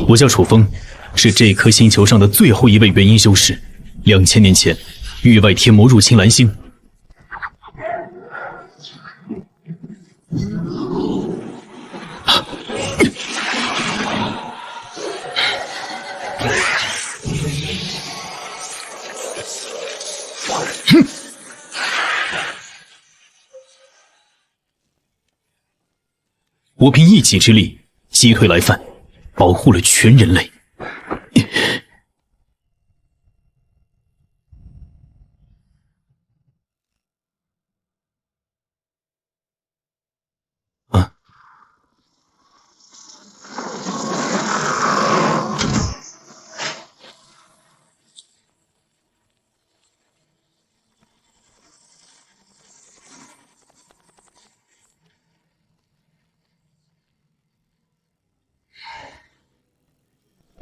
我叫楚风，是这颗星球上的最后一位元婴修士。2000年前，域外天魔入侵蓝星。我凭一己之力击退来犯，保护了全人类。啊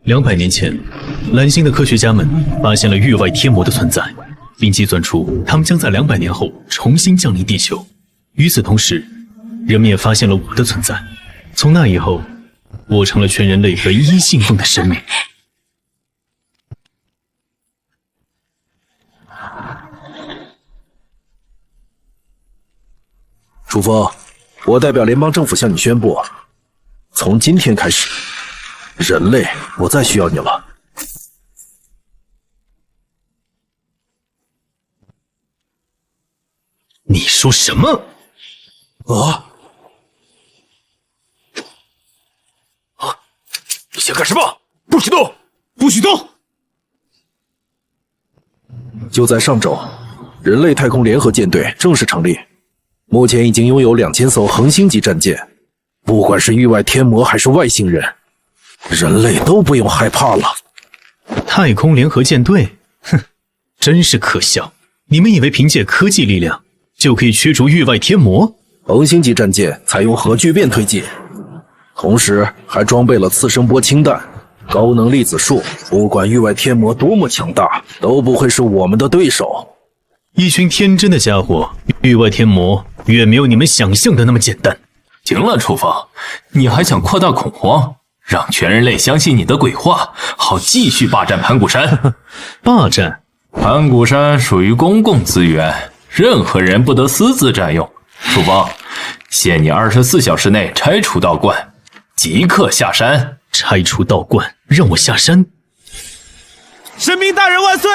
！200年前，蓝星的科学家们发现了域外天魔的存在，并计算出他们将在200年后重新降临地球。与此同时，人们也发现了我的存在。从那以后，我成了全人类唯一信奉的神明。楚风，我代表联邦政府向你宣布，从今天开始，人类不再需要你了。你说什么？啊！你想干什么？不许动！不许动！就在上周，人类太空联合舰队正式成立，目前已经拥有2000艘恒星级战舰，不管是域外天魔还是外星人，人类都不用害怕了。太空联合舰队，哼，真是可笑！你们以为凭借科技力量就可以驱逐域外天魔？恒星级战舰采用核聚变推进，同时还装备了次声波氢弹、高能粒子束，不管域外天魔多么强大，都不会是我们的对手。一群天真的家伙，域外天魔远没有你们想象的那么简单。行了，楚风，你还想扩大恐慌，让全人类相信你的鬼话，好继续霸占盘古山？霸占？盘古山属于公共资源，任何人不得私自占用。楚风，限你24小时内拆除道观，即刻下山。拆除道观，让我下山？神明大人万岁！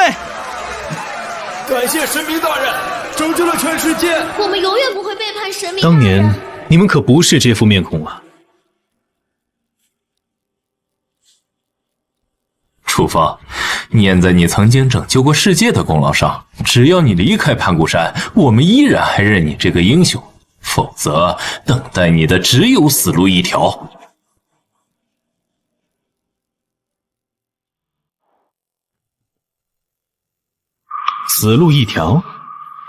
感谢神明大人，拯救了全世界。我们永远不会背叛神明。当年你们可不是这副面孔啊！楚风，念在你曾经拯救过世界的功劳上，只要你离开盘古山，我们依然还认你这个英雄，否则等待你的只有死路一条。死路一条？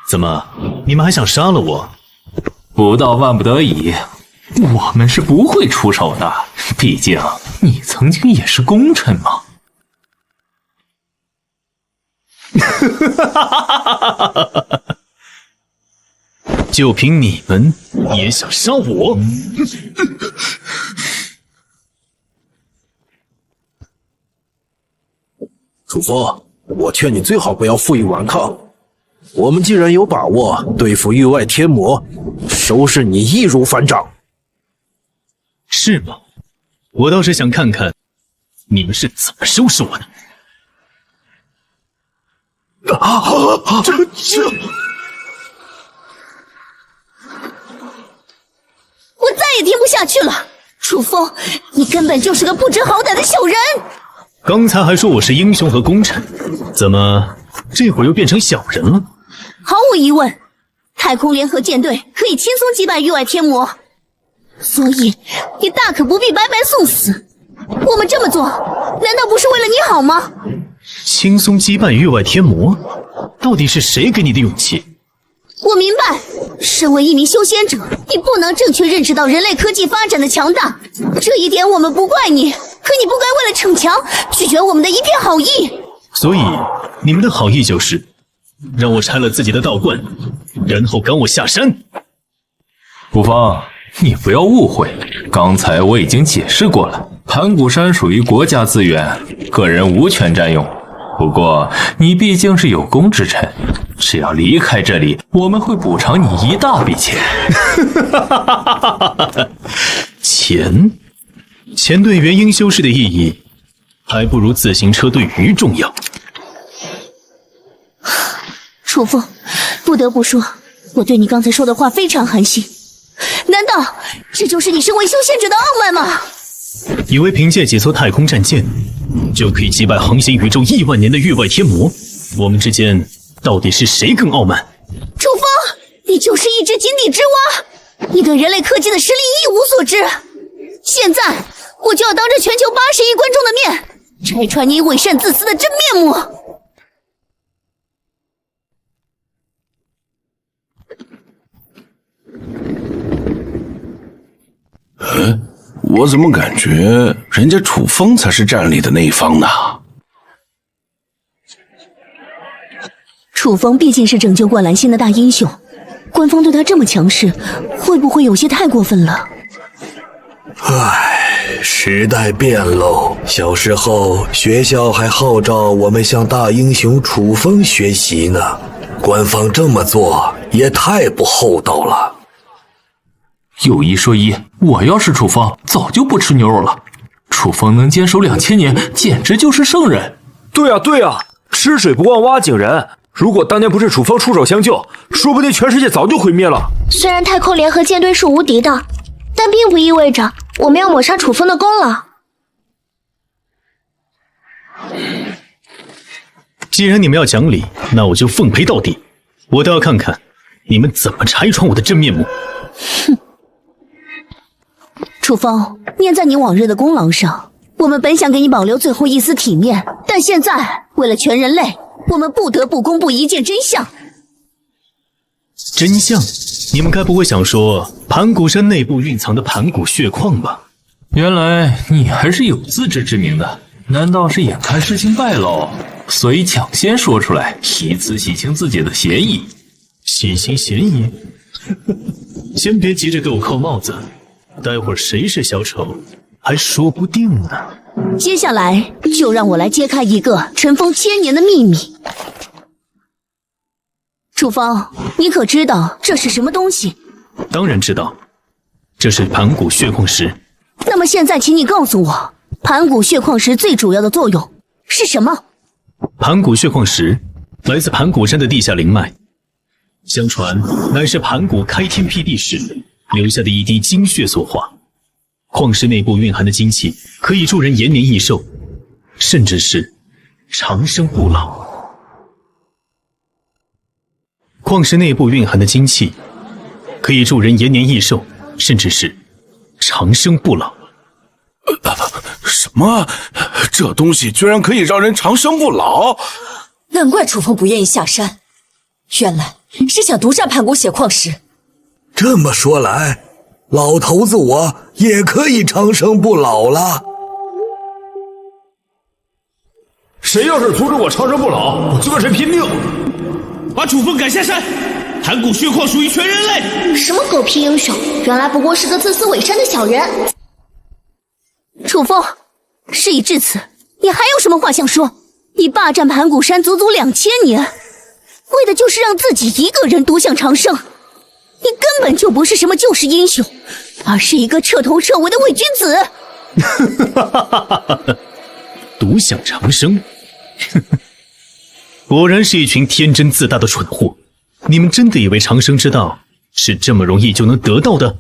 怎么，你们还想杀了我？不到万不得已，我们是不会出手的，毕竟你曾经也是功臣嘛。就凭你们也想杀我？楚风，我劝你最好不要负隅顽抗。我们既然有把握对付域外天魔，收拾你易如反掌。是吗？我倒是想看看你们是怎么收拾我的。这我再也听不下去了！楚风，你根本就是个不知好歹的小人！刚才还说我是英雄和功臣，怎么这会儿又变成小人了？毫无疑问，太空联合舰队可以轻松击败域外天魔，所以你大可不必白白送死。我们这么做，难道不是为了你好吗？轻松击败域外天魔？到底是谁给你的勇气？我明白，身为一名修仙者，你不能正确认识到人类科技发展的强大，这一点我们不怪你，可你不该为了逞强拒绝我们的一片好意。所以你们的好意就是让我拆了自己的道观，然后赶我下山。楚风，你不要误会，刚才我已经解释过了，盘古山属于国家资源，个人无权占用。不过你毕竟是有功之臣，只要离开这里，我们会补偿你一大笔钱。钱对元婴修士的意义，还不如自行车对鱼重要。楚风，不得不说，我对你刚才说的话非常寒心。难道这就是你身为修仙者的傲慢吗？以为凭借几艘太空战舰就可以击败航行宇宙亿万年的域外天魔？我们之间到底是谁更傲慢？楚风，你就是一只井底之蛙，你对人类科技的实力一无所知。现在我就要当着全球80亿观众的面，拆穿你伪善自私的真面目。我怎么感觉人家楚风才是占理的那一方呢？楚风毕竟是拯救过蓝星的大英雄，官方对他这么强势，会不会有些太过分了？唉，时代变喽。小时候学校还号召我们向大英雄楚风学习呢，官方这么做也太不厚道了。有一说一，我要是楚风，早就不吃牛肉了。楚风能坚守2000年，简直就是圣人。对啊，吃水不忘挖井人。如果当年不是楚风出手相救，说不定全世界早就毁灭了。虽然太空联合舰队是无敌的，但并不意味着我们要抹杀楚风的功劳。既然你们要讲理，那我就奉陪到底。我倒要看看你们怎么拆穿我的真面目。哼。楚风，念在你往日的功劳上，我们本想给你保留最后一丝体面，但现在为了全人类，我们不得不公布一件真相。真相？你们该不会想说盘古山内部蕴藏的盘古血矿吧？原来你还是有自知之明的，难道是眼看事情败露，所以抢先说出来，以此洗清自己的嫌疑？洗清嫌疑？先别急着给我扣帽子，待会儿谁是小丑还说不定呢。接下来就让我来揭开一个尘封1000年的秘密。楚风，你可知道这是什么东西？当然知道，这是盘古血矿石。那么现在请你告诉我，盘古血矿石最主要的作用是什么？盘古血矿石来自盘古山的地下灵脉，相传乃是盘古开天辟地时留下的一滴精血所化。矿石内部蕴含的精气可以助人延年益寿，甚至是长生不老。矿石内部蕴含的精气可以助人延年益寿，甚至是长生不老。什么？这东西居然可以让人长生不老？难怪楚风不愿意下山，原来是想独占盘古血矿石。这么说来，老头子我也可以长生不老了。谁要是阻止我长生不老，我就跟谁拼命！把楚风赶下山！盘古血矿属于全人类！什么狗屁英雄，原来不过是个自私伪善的小人。楚风，事已至此，你还有什么话想说？你霸占盘古山足足2000年，为的就是让自己一个人独享长生。你根本就不是什么救世英雄，而是一个彻头彻尾的伪君子。独享长生，果然是一群天真自大的蠢货。你们真的以为长生之道是这么容易就能得到的？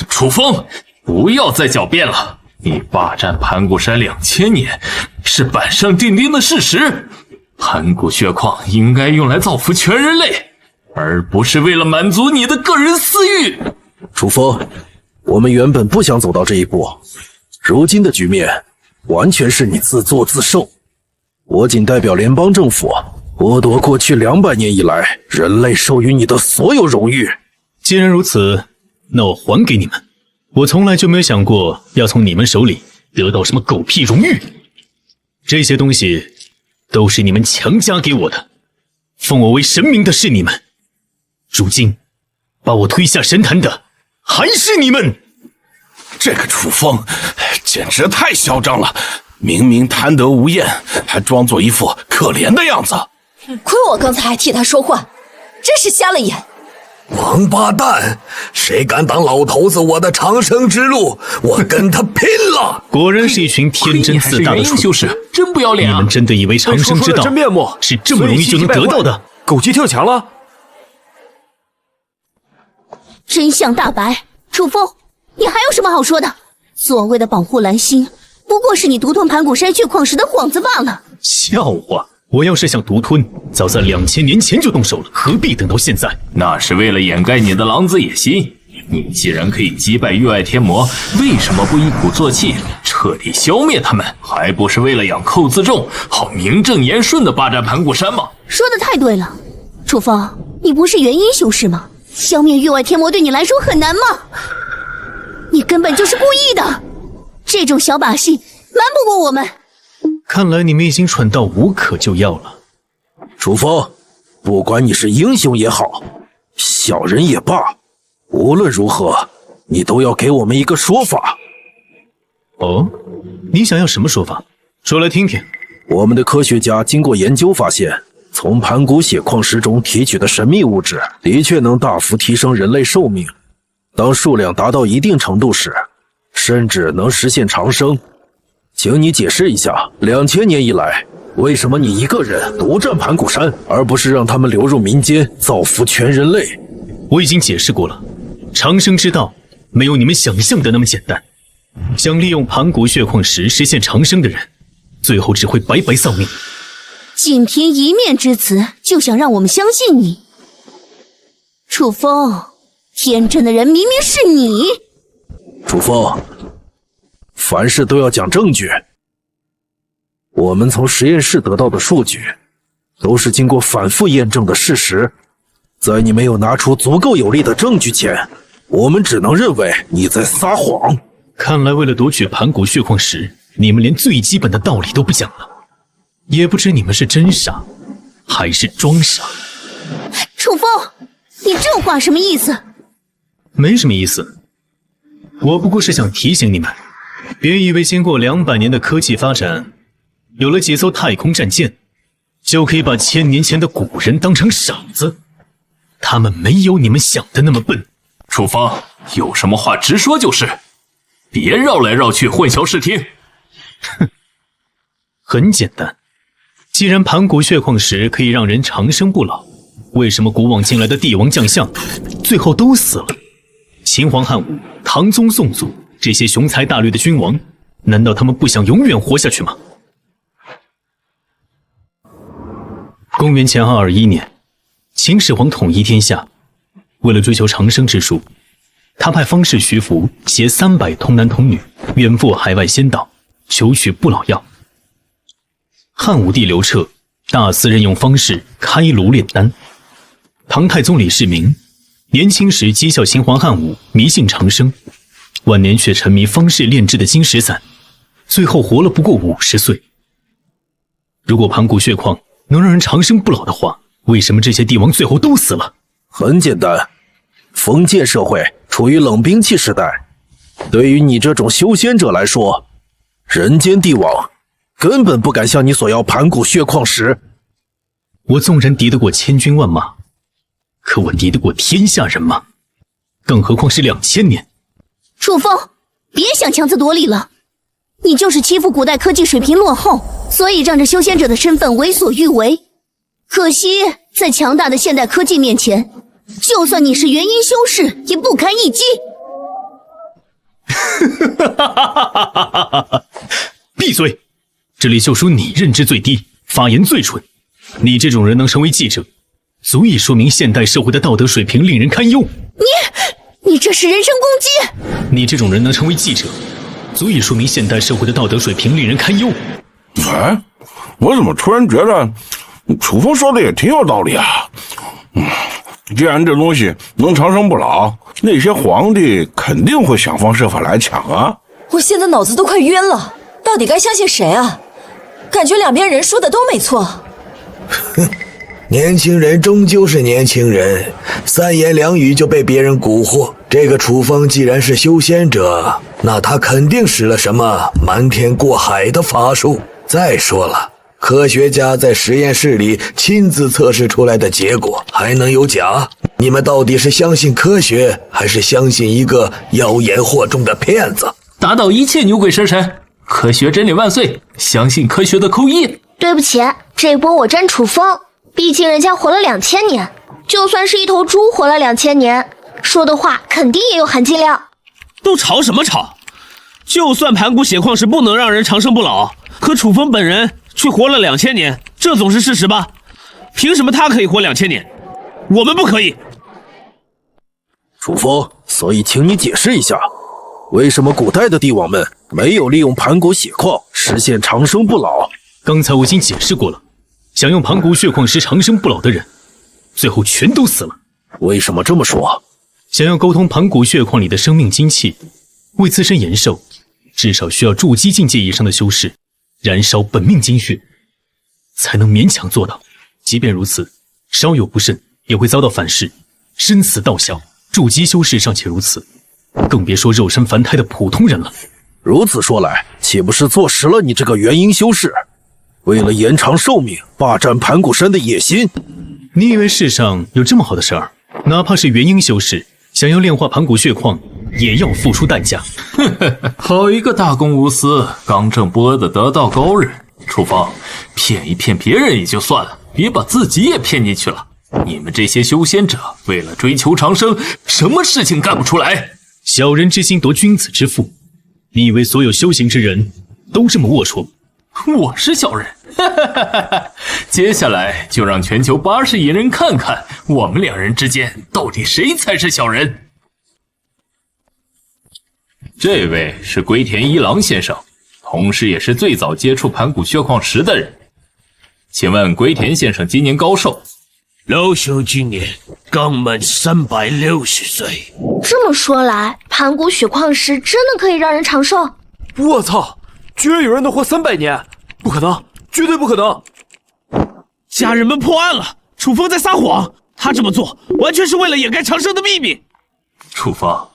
楚风，不要再狡辩了！你霸占盘古山2000年，是板上钉钉的事实。盘古血矿应该用来造福全人类，而不是为了满足你的个人私欲。楚风，我们原本不想走到这一步，如今的局面完全是你自作自受。我仅代表联邦政府剥夺过去200年以来人类授予你的所有荣誉。既然如此，那我还给你们。我从来就没有想过要从你们手里得到什么狗屁荣誉，这些东西都是你们强加给我的。奉我为神明的是你们，如今把我推下神坛的还是你们。这个楚风简直太嚣张了，明明贪得无厌，还装作一副可怜的样子。亏我刚才还替他说话，真是瞎了眼。王八蛋，谁敢挡老头子我的长生之路，我跟他拼了！果然是一群天真自大的蠢修士，真不要脸啊！你们真的以为长生之道是这么容易就能得到的？狗急跳墙了。真相大白，楚风，你还有什么好说的？所谓的保护蓝星，不过是你独吞盘古山血矿石的幌子罢了。笑话！我要是想独吞，早在2000年前就动手了，何必等到现在？那是为了掩盖你的狼子野心。你既然可以击败域外天魔，为什么不一鼓作气，彻底消灭他们？还不是为了养寇自重，好名正言顺地霸占盘古山吗？说的太对了，楚风，你不是元婴修士吗？消灭域外天魔对你来说很难吗？你根本就是故意的，这种小把戏瞒不过我们。看来你们已经蠢到无可救药了。楚风，不管你是英雄也好，小人也罢，无论如何，你都要给我们一个说法。哦，你想要什么说法？说来听听。我们的科学家经过研究发现，从盘古血矿石中提取的神秘物质的确能大幅提升人类寿命，当数量达到一定程度时，甚至能实现长生。请你解释一下，2000年以来，为什么你一个人独占盘古山，而不是让他们流入民间，造福全人类？我已经解释过了，长生之道没有你们想象的那么简单。想利用盘古血矿石实现长生的人，最后只会白白丧命。仅凭一面之词就想让我们相信你？楚风，天真的人明明是你。楚风，凡事都要讲证据。我们从实验室得到的数据，都是经过反复验证的事实。在你没有拿出足够有力的证据前，我们只能认为你在撒谎。看来为了夺取盘古血矿石，你们连最基本的道理都不讲了。也不知你们是真傻，还是装傻。楚风，你这话什么意思？没什么意思，我不过是想提醒你们，别以为经过200年的科技发展，有了几艘太空战舰，就可以把1000年前的古人当成傻子。他们没有你们想的那么笨。楚风，有什么话直说就是，别绕来绕去，混淆视听。哼，很简单，既然盘古血矿石可以让人长生不老，为什么古往今来的帝王将相最后都死了？秦皇汉武、唐宗宋祖这些雄才大略的君王，难道他们不想永远活下去吗？公元前221年，秦始皇统一天下，为了追求长生之术，他派方士徐福携300童男童女远赴海外仙岛，求取不老药。汉武帝刘彻大肆任用方士开颅炼丹。唐太宗李世民年轻时讥笑秦皇汉武迷信长生，晚年却沉迷方士炼制的金石散，最后活了不过50岁。如果盘古血矿能让人长生不老的话，为什么这些帝王最后都死了？很简单，封建社会处于冷兵器时代，对于你这种修仙者来说，人间帝王根本不敢向你索要盘古血矿石。我纵然敌得过千军万马，可我敌得过天下人吗？更何况是2000年。楚风，别想强词夺理了，你就是欺负古代科技水平落后，所以仗着修仙者的身份为所欲为。可惜在强大的现代科技面前，就算你是元婴修士也不堪一击。闭嘴！这里就属你认知最低，发言最蠢。你这种人能成为记者，足以说明现代社会的道德水平令人堪忧。你这是人身攻击！你这种人能成为记者，足以说明现代社会的道德水平令人堪忧。哎，我怎么突然觉得楚风说的也挺有道理啊？既然这东西能长生不老，那些皇帝肯定会想方设法来抢啊！我现在脑子都快晕了，到底该相信谁啊？感觉两边人说的都没错。哼，年轻人终究是年轻人，3言2语就被别人蛊惑。这个楚风既然是修仙者，那他肯定使了什么瞒天过海的法术。再说了，科学家在实验室里亲自测试出来的结果还能有假？你们到底是相信科学，还是相信一个妖言惑众的骗子？打倒一切牛鬼蛇神！科学真理万岁！相信科学的扣一。对不起，这波我沾楚风，毕竟人家活了2000年，就算是一头猪活了2000年，说的话肯定也有含金量。都吵什么吵？就算盘古血矿石不能让人长生不老，可楚风本人却活了2000年，这总是事实吧？凭什么他可以活2000年，我们不可以？楚风，所以请你解释一下，为什么古代的帝王们没有利用盘古血矿实现长生不老？刚才我已经解释过了，想用盘古血矿石长生不老的人，最后全都死了。为什么这么说？想要沟通盘古血矿里的生命精气，为自身延寿，至少需要筑基境界以上的修士燃烧本命精血，才能勉强做到。即便如此，稍有不慎也会遭到反噬，生死道消。筑基修士尚且如此，更别说肉身凡胎的普通人了。如此说来，岂不是坐实了你这个元婴修士为了延长寿命霸占盘古山的野心？你以为世上有这么好的事儿？哪怕是元婴修士，想要炼化盘古血矿，也要付出代价。好一个大公无私、刚正不阿的得道高人！楚风，骗一骗别人也就算了，别把自己也骗进去了。你们这些修仙者，为了追求长生，什么事情干不出来？小人之心夺君子之腹，你以为所有修行之人都这么龌龊？我是小人，接下来就让全球80亿人看看，我们两人之间到底谁才是小人。这位是龟田一郎先生，同时也是最早接触盘古血矿石的人。请问龟田先生今年高寿？老朽今年刚满360岁。这么说来，盘古血矿石真的可以让人长寿？我操，居然有人能活300年！不可能，绝对不可能！家人们破案了，楚风在撒谎，他这么做完全是为了掩盖长生的秘密。楚风，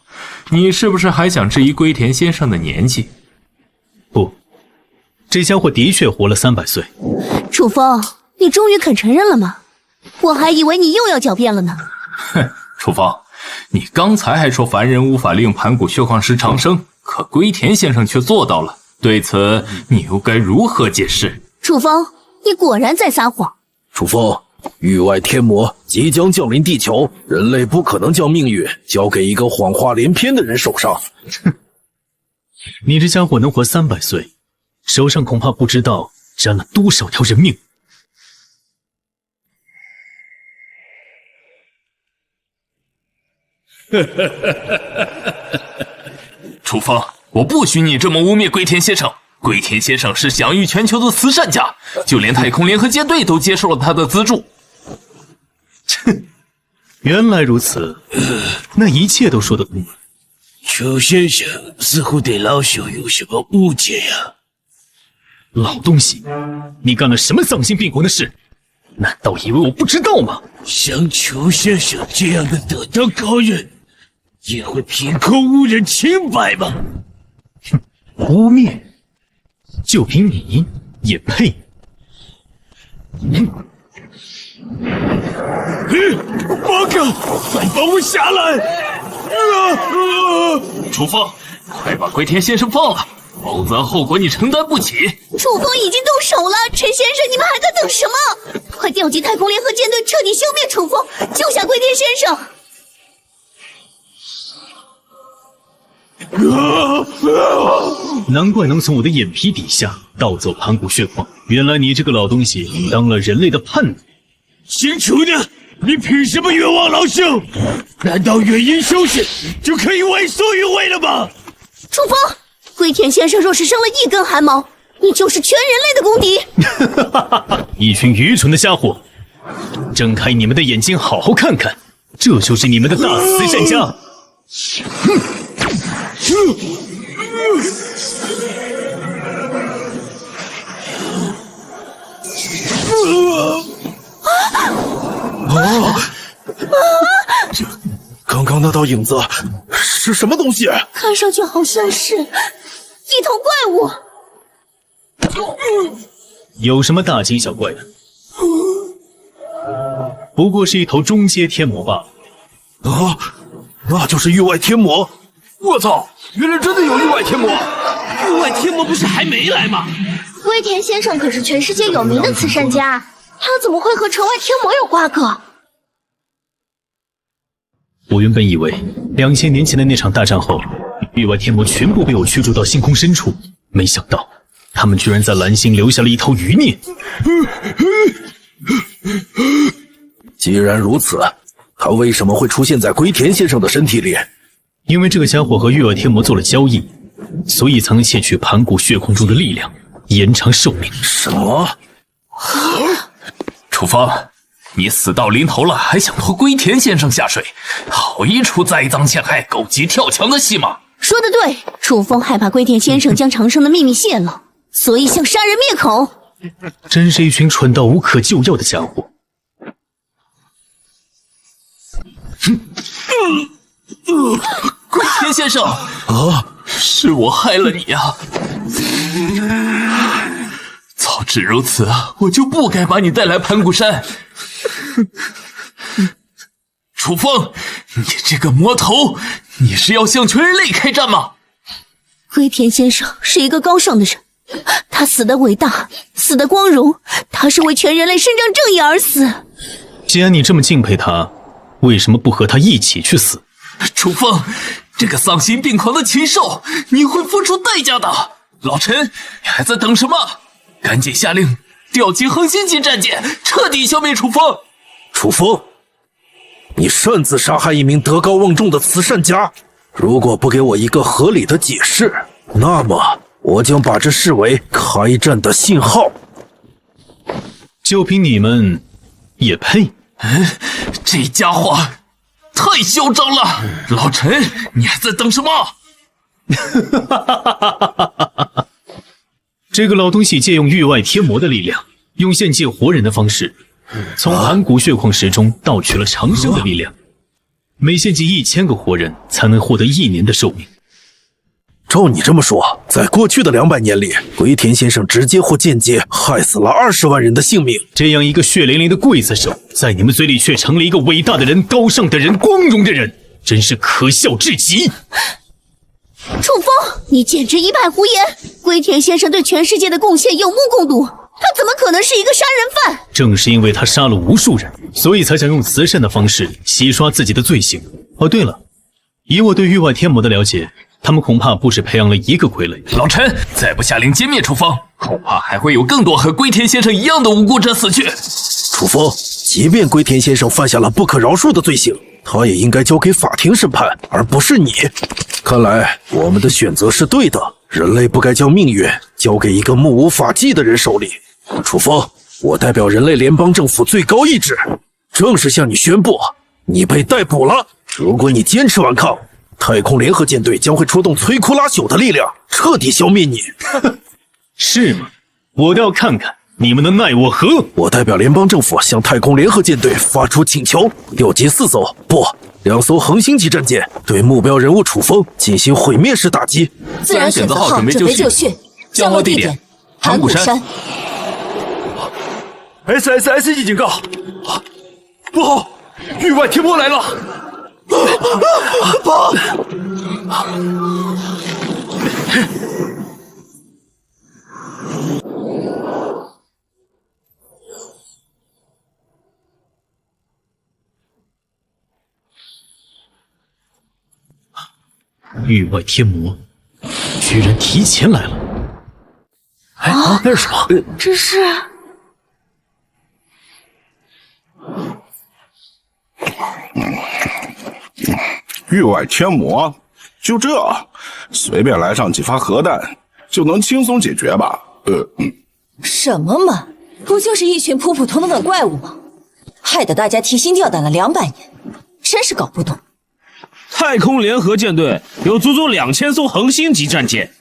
你是不是还想质疑龟田先生的年纪？不，这家伙的确活了300岁。楚风，你终于肯承认了吗？我还以为你又要狡辩了呢。哼，楚风，你刚才还说凡人无法利用盘古血矿石长生，可龟田先生却做到了，对此你又该如何解释？楚风，你果然在撒谎。楚风，域外天魔即将降临地球，人类不可能将命运交给一个谎话连篇的人手上。你这家伙能活300岁，手上恐怕不知道沾了多少条人命。楚风，我不许你这么污蔑龟田先生。龟田先生是享誉全球的慈善家，就连太空联合舰队都接受了他的资助。哼，原来如此，那一切都说得通了。邱先生似乎对老朽有什么误解呀？老东西，你干了什么丧心病狂的事？难道以为我不知道吗？像邱先生这样的得道高人，也会凭空污人清白吗？哼，污蔑，就凭你也配？报告，快把我下来！楚风，快把龟田先生放了，否则后果你承担不起。楚风已经动手了，陈先生，你们还在等什么？快调集太空联合舰队，彻底消灭楚风，救下龟田先生！难怪能从我的眼皮底下盗走盘古血矿，原来你这个老东西当了人类的叛徒。姓楚的，你凭什么冤枉老朽？难道元婴修士就可以为所欲为了吗？楚风，龟田先生若是生了一根汗毛，你就是全人类的公敌。一群愚蠢的家伙，睁开你们的眼睛，好好看看，这就是你们的大慈善家。刚刚那道影子是是什么东西？看上去好像是一头怪物。有什么大惊小怪的？不过是一头中阶天魔罢了。啊，那就是域外天魔！我操，原来真的有域外天魔！域外天魔不是还没来吗？龟田先生可是全世界有名的慈善家，他怎么会和城外天魔有瓜葛？我原本以为2000年前的那场大战后，域外天魔全部被我驱逐到星空深处，没想到他们居然在蓝星留下了一头余孽。既然如此，他为什么会出现在龟田先生的身体里？因为这个家伙和域外天魔做了交易，所以才能窃取盘古血矿中的力量，延长寿命。什么？楚风，你死到临头了，还想拖龟田先生下水，好一出栽赃陷害、狗急跳墙的戏码！说得对，楚风害怕龟田先生将长生的秘密泄露，所以想杀人灭口。真是一群蠢到无可救药的家伙。龟田先生，是我害了你啊！早知如此，我就不该把你带来盘古山。楚风，你这个魔头，你是要向全人类开战吗？龟田先生是一个高尚的人，他死的伟大，死的光荣，他是为全人类伸张正义而死。既然你这么敬佩他，为什么不和他一起去死？楚风，这个丧心病狂的禽兽，你会付出代价的。老陈，你还在等什么？赶紧下令调集恒星级战舰，彻底消灭楚风。楚风，你擅自杀害一名德高望重的慈善家，如果不给我一个合理的解释，那么我将把这视为开战的信号。就凭你们也配？这家伙太嚣张了！老陈，你还在等什么？这个老东西借用域外天魔的力量，用献祭活人的方式，从盘古血矿石中盗取了长生的力量。每献祭1000个活人，才能获得1年的寿命。照你这么说，在过去的200年里，龟田先生直接或间接害死了20万人的性命。这样一个血淋淋的刽子手，在你们嘴里却成了一个伟大的人、高尚的人、光荣的人，真是可笑至极。楚风，你简直一派胡言！龟田先生对全世界的贡献有目共睹，他怎么可能是一个杀人犯？正是因为他杀了无数人，所以才想用慈善的方式洗刷自己的罪行。哦，对了，以我对域外天魔的了解，他们恐怕不止培养了一个傀儡。老陈，再不下令歼灭楚风，恐怕还会有更多和龟田先生一样的无辜者死去。楚风，即便龟田先生犯下了不可饶恕的罪行，他也应该交给法庭审判，而不是你。看来我们的选择是对的，人类不该将命运交给一个目无法纪的人手里。楚风，我代表人类联邦政府最高意志，正式向你宣布，你被逮捕了。如果你坚持顽抗，太空联合舰队将会出动摧枯拉朽的力量，彻底消灭你。是吗？我倒要看看你们的奈我何。我代表联邦政府向太空联合舰队发出请求，调集4艘2艘恒星级战舰，对目标人物楚风进行毁灭式打击。自然选择号准备就绪，降落地点盘古山。SSS 级警告，不好，域外天魔来了！跑！域外天魔居然提前来了！哎，那是什么？这是……域外天魔，就这，随便来上几发核弹就能轻松解决吧？什么嘛，不就是一群普普通通的怪物吗？害得大家提心吊胆了200年，真是搞不懂。太空联合舰队有足足2000艘恒星级战舰，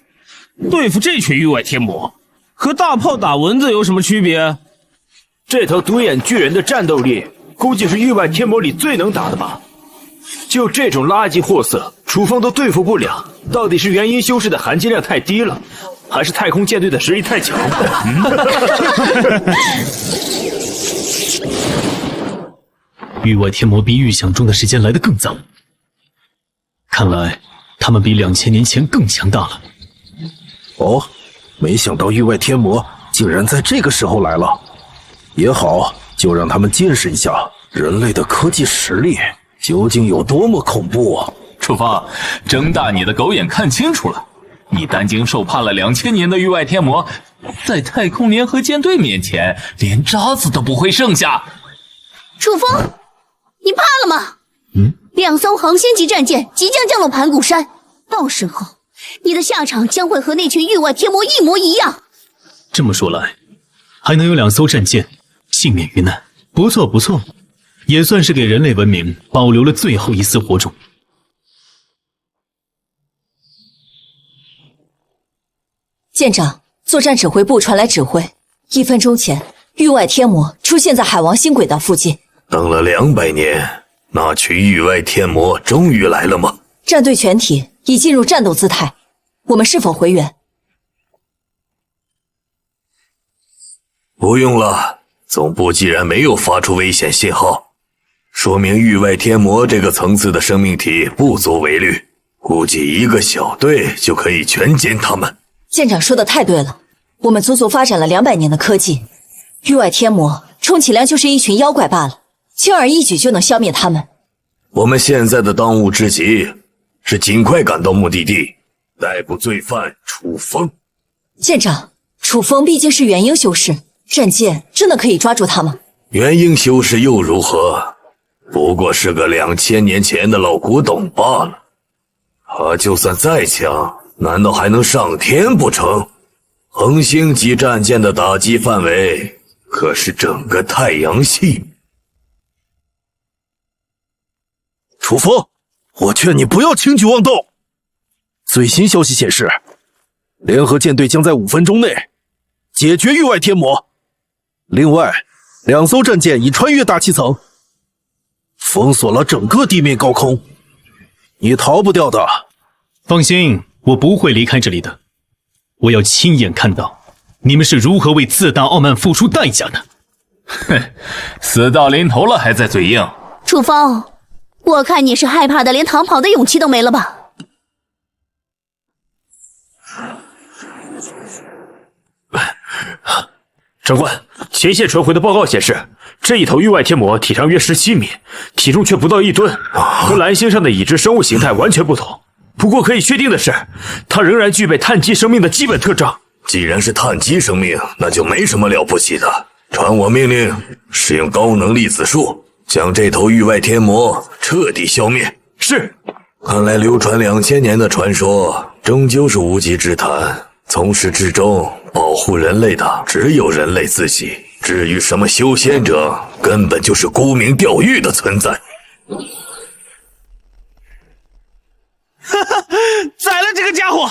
对付这群域外天魔，和大炮打蚊子有什么区别？这头独眼巨人的战斗力，估计是域外天魔里最能打的吧？就这种垃圾货色，楚风都对付不了，到底是元婴修士的含金量太低了，还是太空舰队的实力太强？域外天魔比预想中的时间来得更早，看来他们比2000年前更强大了。哦，没想到域外天魔竟然在这个时候来了。也好，就让他们见识一下人类的科技实力究竟有多么恐怖啊！楚风，睁大你的狗眼看清楚了，你担惊受怕了2000年的域外天魔，在太空联合舰队面前连渣子都不会剩下。楚风，你怕了吗？2艘恒星级战舰即将降落盘古山，到时候你的下场将会和那群域外天魔一模一样。这么说来，还能有2艘战舰幸免于难，不错不错，也算是给人类文明保留了最后一丝火种。舰长，作战指挥部传来指挥，1分钟前，域外天魔出现在海王星轨道附近。等了200年，那群域外天魔终于来了吗？战队全体已进入战斗姿态，我们是否回援？不用了，总部既然没有发出危险信号，说明域外天魔这个层次的生命体不足为虑，估计1个小队就可以全歼他们。舰长说的太对了，我们足足发展了200年的科技，域外天魔充其量就是一群妖怪罢了，轻而易举就能消灭他们。我们现在的当务之急是尽快赶到目的地，逮捕罪犯楚风。舰长，楚风毕竟是元婴修士，战舰真的可以抓住他吗？元婴修士又如何？不过是个2000年前的老古董罢了。他就算再强，难道还能上天不成？恒星级战舰的打击范围可是整个太阳系。楚风，我劝你不要轻举妄动。最新消息显示，联合舰队将在5分钟内解决域外天魔。另外，2艘战舰已穿越大气层，封锁了整个地面高空，你逃不掉的。放心，我不会离开这里的。我要亲眼看到你们是如何为自大傲慢付出代价的。哼，死到临头了还在嘴硬。楚风，我看你是害怕的连逃跑的勇气都没了吧？长官，前线传回的报告显示，这一头域外天魔体长约17米，体重却不到1吨，和蓝星上的已知生物形态完全不同。不过可以确定的是，它仍然具备碳基生命的基本特征。既然是碳基生命，那就没什么了不起的。传我命令，使用高能粒子束，将这头域外天魔彻底消灭。是。看来流传2000年的传说，终究是无稽之谈。从始至终，保护人类的只有人类自己。至于什么修仙者，根本就是沽名钓誉的存在。哈哈，宰了这个家伙！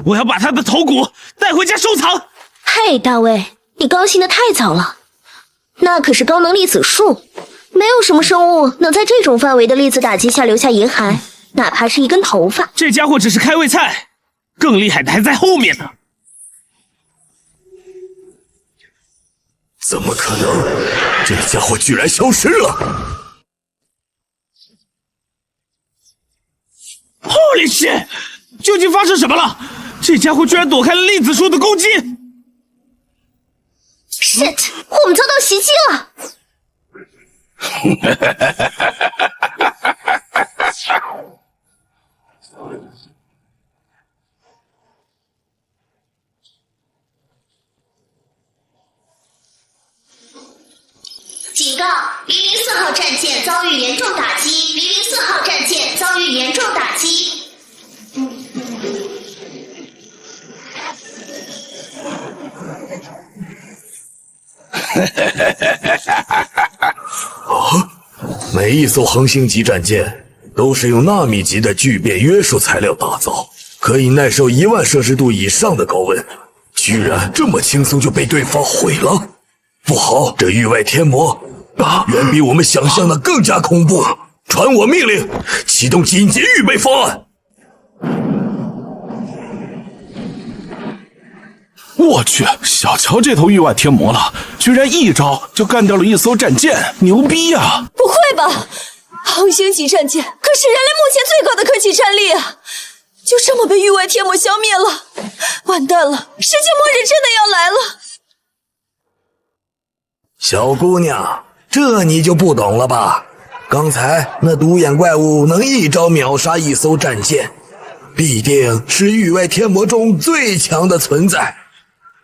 我要把他的头骨带回家收藏。嘿，大卫，你高兴得太早了。那可是高能粒子束，没有什么生物能在这种范围的粒子打击下留下遗骸，哪怕是一根头发。这家伙只是开胃菜，更厉害的还在后面呢。怎么可能？这家伙居然消失了！Holy shit！ 究竟发生什么了？这家伙居然躲开了粒子束的攻击 ！Shit！ 我们遭到袭击了！警告！004号战舰遭遇严重打击！004号战舰遭遇严重打击！每一艘恒星级战舰都是用纳米级的聚变约束材料打造，可以耐受1万摄氏度以上的高温，居然这么轻松就被对方毁了。不好，这域外天魔远比我们想象的更加恐怖。传我命令，启动紧急预备方案，我去，小瞧这头域外天魔了，居然一招就干掉了一艘战舰，牛逼呀！不会吧？恒星级战舰可是人类目前最高的科技战力啊！就这么被域外天魔消灭了，完蛋了，世界末日真的要来了！小姑娘，这你就不懂了吧？刚才那独眼怪物能一招秒杀一艘战舰，必定是域外天魔中最强的存在，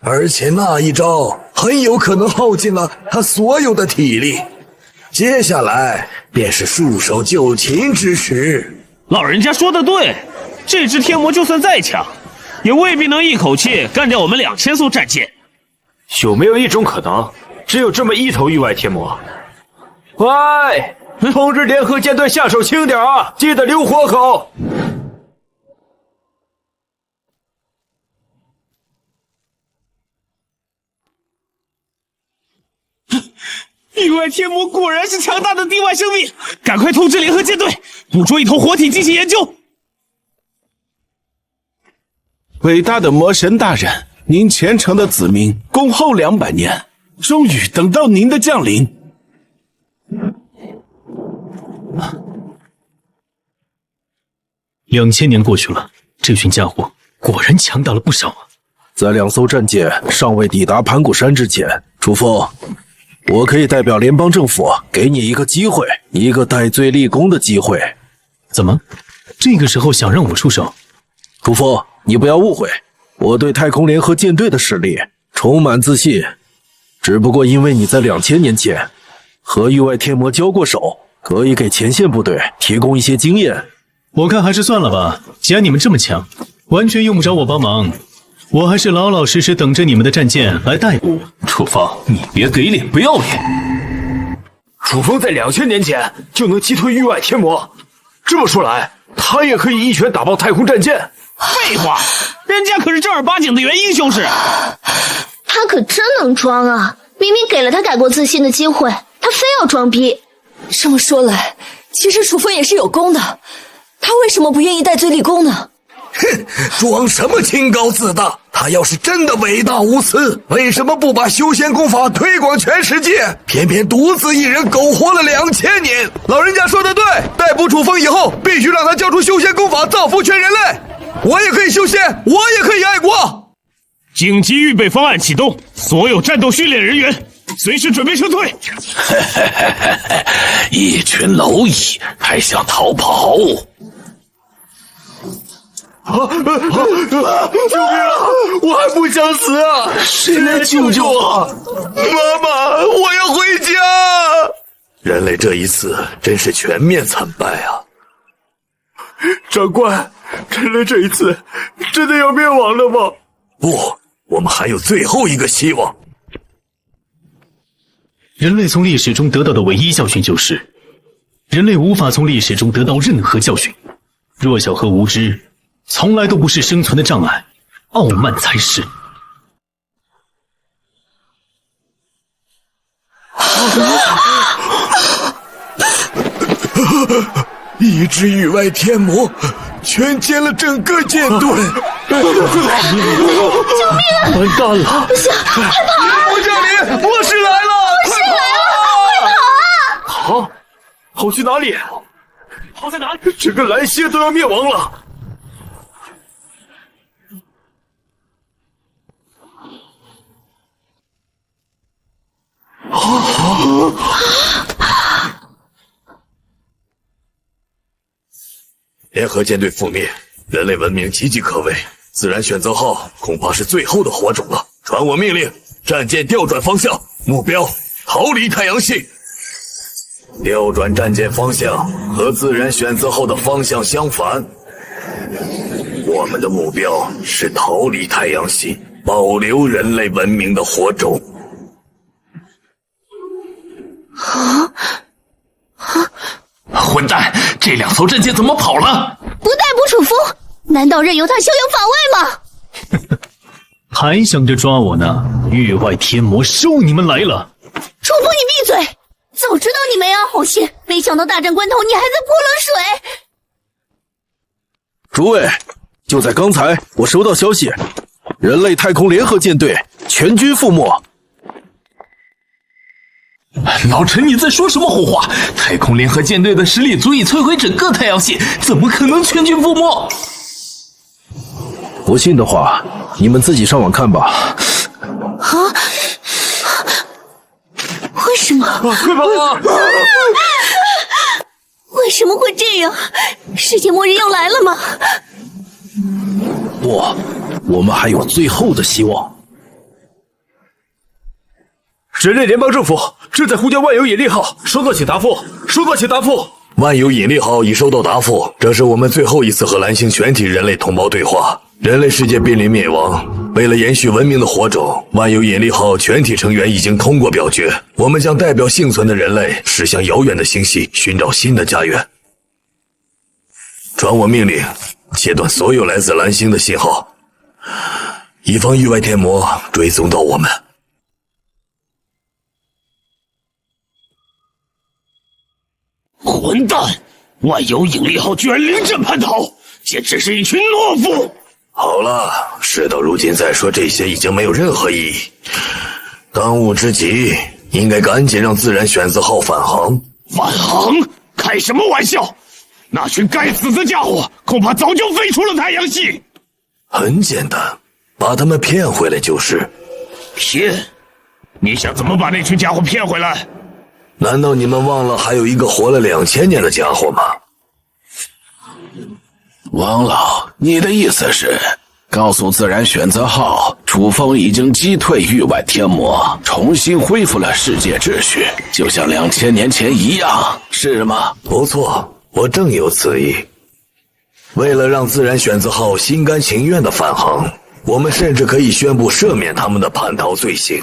而且那一招很有可能耗尽了他所有的体力，接下来便是束手就擒之时。老人家说的对，这只天魔就算再强，也未必能一口气干掉我们2000艘战舰。有没有一种可能，只有这么一头域外天魔？喂，通知联合舰队下手轻点啊，记得留活口。域外天魔果然是强大的地外生命，赶快通知联合舰队，捕捉一头活体进行研究。伟大的魔神大人，您虔诚的子民恭候200年，终于等到您的降临。2000年过去了，这群家伙果然强大了不少啊！在2艘战舰尚未抵达盘古山之前，楚风，我可以代表联邦政府给你一个机会，一个戴罪立功的机会。怎么，这个时候想让我出手？楚风，你不要误会，我对太空联合舰队的实力充满自信，只不过因为你在2000年前和域外天魔交过手，可以给前线部队提供一些经验。我看还是算了吧，既然你们这么强，完全用不着我帮忙，我还是老老实实等着你们的战舰来逮捕。楚风，你别给脸不要脸！楚风在2000年前就能击退域外天魔，这么说来，他也可以一拳打爆太空战舰。废话，人家可是正儿八经的元英雄士。他可真能装啊！明明给了他改过自新的机会，他非要装逼。这么说来，其实楚风也是有功的，他为什么不愿意戴罪立功呢？哼，装什么清高自大？他要是真的伟大无私，为什么不把修仙功法推广全世界？偏偏独自一人苟活了2000年。老人家说的对，逮捕楚风以后，必须让他交出修仙功法，造福全人类。我也可以修仙，我也可以爱国。紧急预备方案启动，所有战斗训练人员随时准备撤退。一群蝼蚁还想逃跑？救命啊！我还不想死啊！谁来救救我？妈妈，我要回家！人类这一次真是全面惨败啊！长官，人类这一次真的要灭亡了吗？不，我们还有最后一个希望。人类从历史中得到的唯一教训就是，人类无法从历史中得到任何教训。弱小和无知从来都不是生存的障碍，傲慢才是。一只域外天魔全歼了整个舰队！救命啊！完蛋了！不行，快跑啊！我降临，末世来了！末世来了，快跑啊！好，跑去哪里？跑在哪里？整个蓝星都要灭亡了！联合舰队覆灭，人类文明岌岌可危，自然选择号恐怕是最后的火种了。传我命令，战舰调转方向，目标逃离太阳系。调转战舰方向和自然选择号的方向相反。我们的目标是逃离太阳系，保留人类文明的火种。混蛋！这2艘战舰怎么跑了？不逮捕楚风，难道任由他逍遥法外吗？还想着抓我呢？域外天魔收你们来了！楚风，你闭嘴！早知道你没安好心，没想到大战关头你还在泼冷水。诸位，就在刚才，我收到消息，人类太空联合舰队全军覆没。老臣，你在说什么胡话？太空联合舰队的实力足以摧毁整个太阳系，怎么可能全军覆没？不信的话，你们自己上网看吧。啊？为什么？快跑！为什么会这样？世界末日要来了吗？不，我们还有最后的希望。人类联邦政府正在呼叫万有引力号，收到请答复。收到请答复。万有引力号已收到答复，这是我们最后一次和蓝星全体人类同胞对话。人类世界濒临灭亡，为了延续文明的火种，万有引力号全体成员已经通过表决，我们将代表幸存的人类驶向遥远的星系，寻找新的家园。传我命令，切断所有来自蓝星的信号，以防域外天魔追踪到我们。混蛋！万有引力号居然临阵叛逃，简直是一群懦夫！好了，事到如今再说这些已经没有任何意义。当务之急，应该赶紧让自然选择号返航。返航？开什么玩笑！那群该死的家伙恐怕早就飞出了太阳系。很简单，把他们骗回来就是。骗？你想怎么把那群家伙骗回来？难道你们忘了还有一个活了2000年的家伙吗？王老，你的意思是告诉自然选择号，楚风已经击退域外天魔，重新恢复了世界秩序，就像2000年前一样，是吗？不错，我正有此意。为了让自然选择号心甘情愿地返航，我们甚至可以宣布赦免他们的叛逃罪行。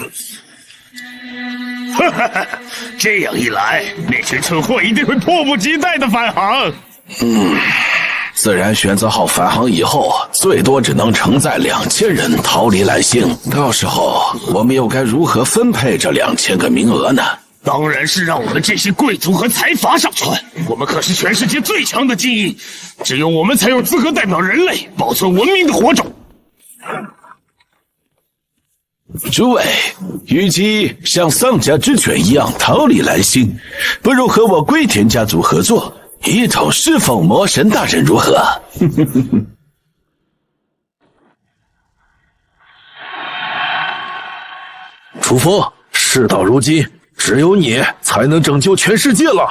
这样一来，那群蠢货一定会迫不及待的返航。自然选择号返航以后，最多只能承载2000人逃离蓝星。到时候，我们又该如何分配这2000个名额呢？当然是让我们这些贵族和财阀上船。我们可是全世界最强的精英，只有我们才有资格代表人类保存文明的火种。诸位，与其像丧家之犬一样逃离蓝星，不如和我龟田家族合作，一同侍奉魔神大人，如何？楚风，事到如今，只有你才能拯救全世界了。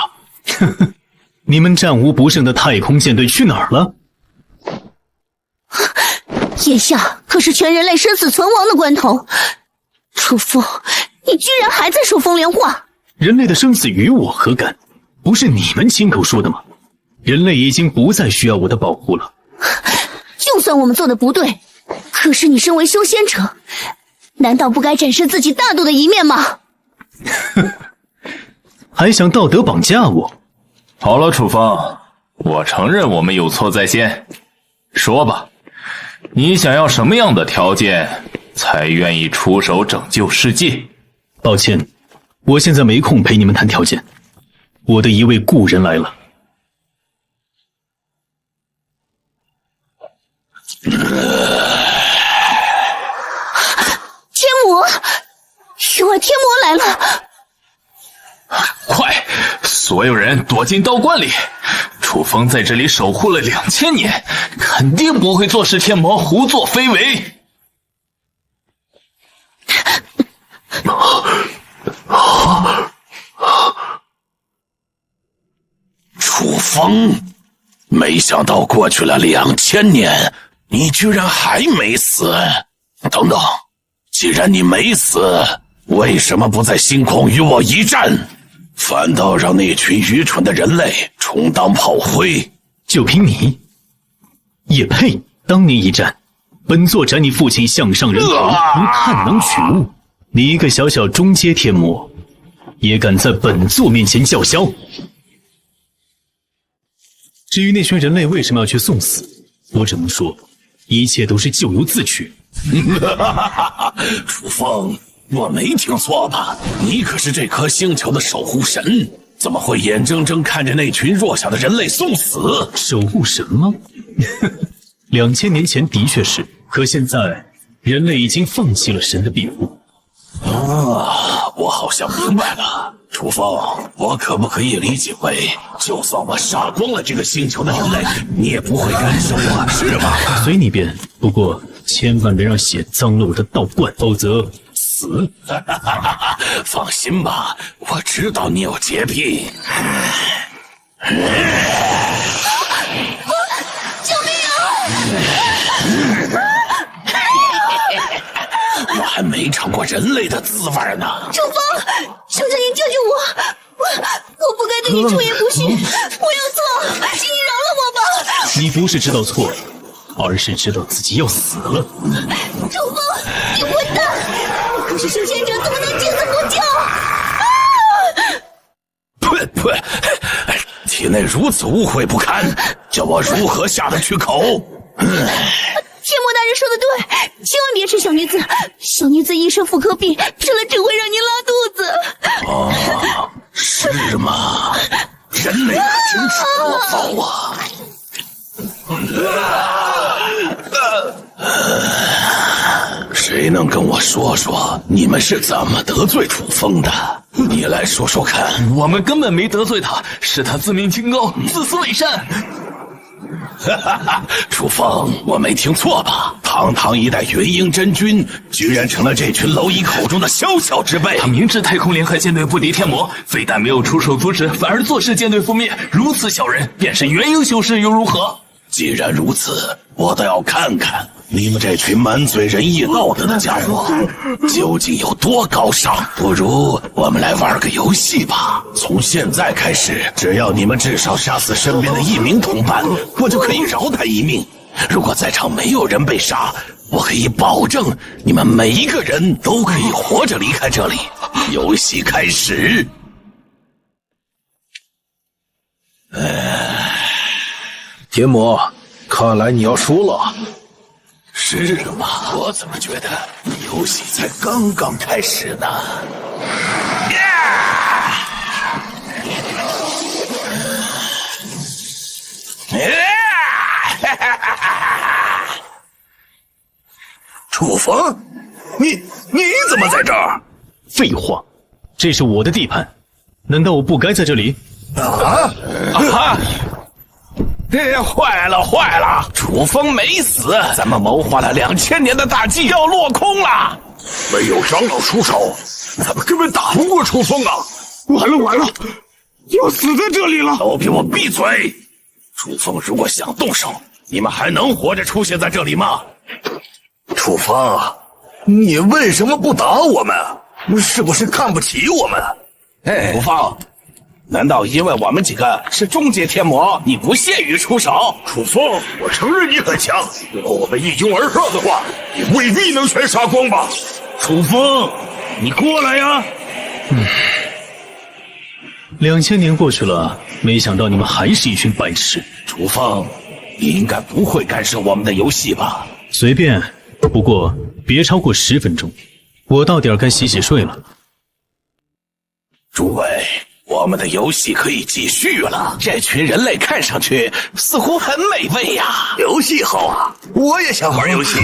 你们战无不胜的太空舰队去哪儿了？眼下可是全人类生死存亡的关头，楚风，你居然还在说风凉话！人类的生死与我何干？不是你们亲口说的吗？人类已经不再需要我的保护了。就算我们做的不对，可是你身为修仙者，难道不该展示自己大度的一面吗？还想道德绑架我？好了，楚风，我承认我们有错在先。说吧，你想要什么样的条件才愿意出手拯救世界？抱歉，我现在没空陪你们谈条件。我的一位故人来了。天魔，域外天魔来了！快，所有人躲进道观里！楚风在这里守护了2000年，肯定不会坐视天魔胡作非为。楚风，没想到过去了2000年，你居然还没死。等等，既然你没死，为什么不在星空与我一战，反倒让那群愚蠢的人类充当炮灰？就凭你，也配当年一战？本座斩你父亲项上人头，如探囊取物。你一个小小中阶天魔，也敢在本座面前叫嚣？至于那群人类为什么要去送死，我只能说，一切都是咎由自取。楚风，我没听错吧？你可是这颗星球的守护神，怎么会眼睁睁看着那群弱小的人类送死？守护神吗？2000年前的确是，可现在人类已经放弃了神的庇护。我好像明白了，楚风，我可不可以理解为，就算我杀光了这个星球的人类，你也不会感受我，是吗？随你便，不过千万别让血脏了我的道观，否则死。放心吧，我知道你有洁癖。救命啊！我还没尝过人类的滋味呢。楚风，求求您救救我！我不该对你出言不逊，我有错，请你饶了我吧！你不是知道错了，而是知道自己要死了。楚风，你混蛋！你可是修仙者，怎么能见死不救？呸！体内如此污秽不堪，叫我如何下得去口？天魔大人说的对，千万别吃小女子，小女子一身妇科病，吃了只会让您拉肚子。是吗？人类可真是可糟啊！谁能跟我说说你们是怎么得罪楚风的？你来说说看。我们根本没得罪他，是他自命清高，自私伪善。楚风，我没听错吧？堂堂一代元婴真君，居然成了这群蝼蚁口中的小小之辈。他明知太空联合舰队不敌天魔，非但没有出手阻止，反而坐视舰队覆灭，如此小人，便是元婴修士又如何？既然如此，我倒要看看你们这群满嘴仁义道德的家伙究竟有多高尚。不如我们来玩个游戏吧。从现在开始，只要你们至少杀死身边的一名同伴，我就可以饶他一命。如果在场没有人被杀，我可以保证你们每一个人都可以活着离开这里。游戏开始。天魔，看来你要输了。是吗？我怎么觉得游戏才刚刚开始呢？楚风，你怎么在这儿？废话，这是我的地盘，难道我不该在这里？坏了！楚风没死，咱们谋划了2000年的大计要落空了。没有长老出手，咱们根本打不过楚风啊！完了，要死在这里了！都给我闭嘴！楚风如果想动手，你们还能活着出现在这里吗？楚风，你为什么不打我们？是不是看不起我们？楚风，难道因为我们几个是终结天魔，你不屑于出手？楚风，我承认你很强，如果我们一拥而上的话，你未必能全杀光吧？楚风，你过来呀！2000年过去了，没想到你们还是一群白痴。楚风，你应该不会干涉我们的游戏吧？随便，不过别超过10分钟，我到点该洗睡了。诸位，我们的游戏可以继续了。这群人类看上去似乎很美味呀。游戏好啊，我也想玩游戏。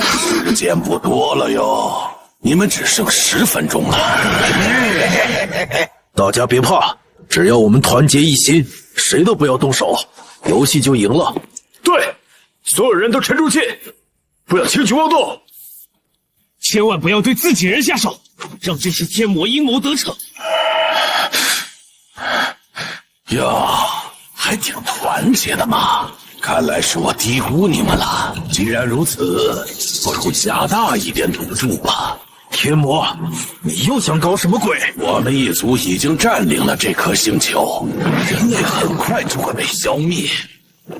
时间不多了哟，你们只剩10分钟了。大家别怕，只要我们团结一心，谁都不要动手，游戏就赢了。对，所有人都沉住气，不要轻举妄动，千万不要对自己人下手，让这些天魔阴谋得逞。哟，还挺团结的嘛！看来是我低估你们了。既然如此，不如加大一点赌注吧。天魔，你又想搞什么鬼？我们一族已经占领了这颗星球，人类很快就会被消灭。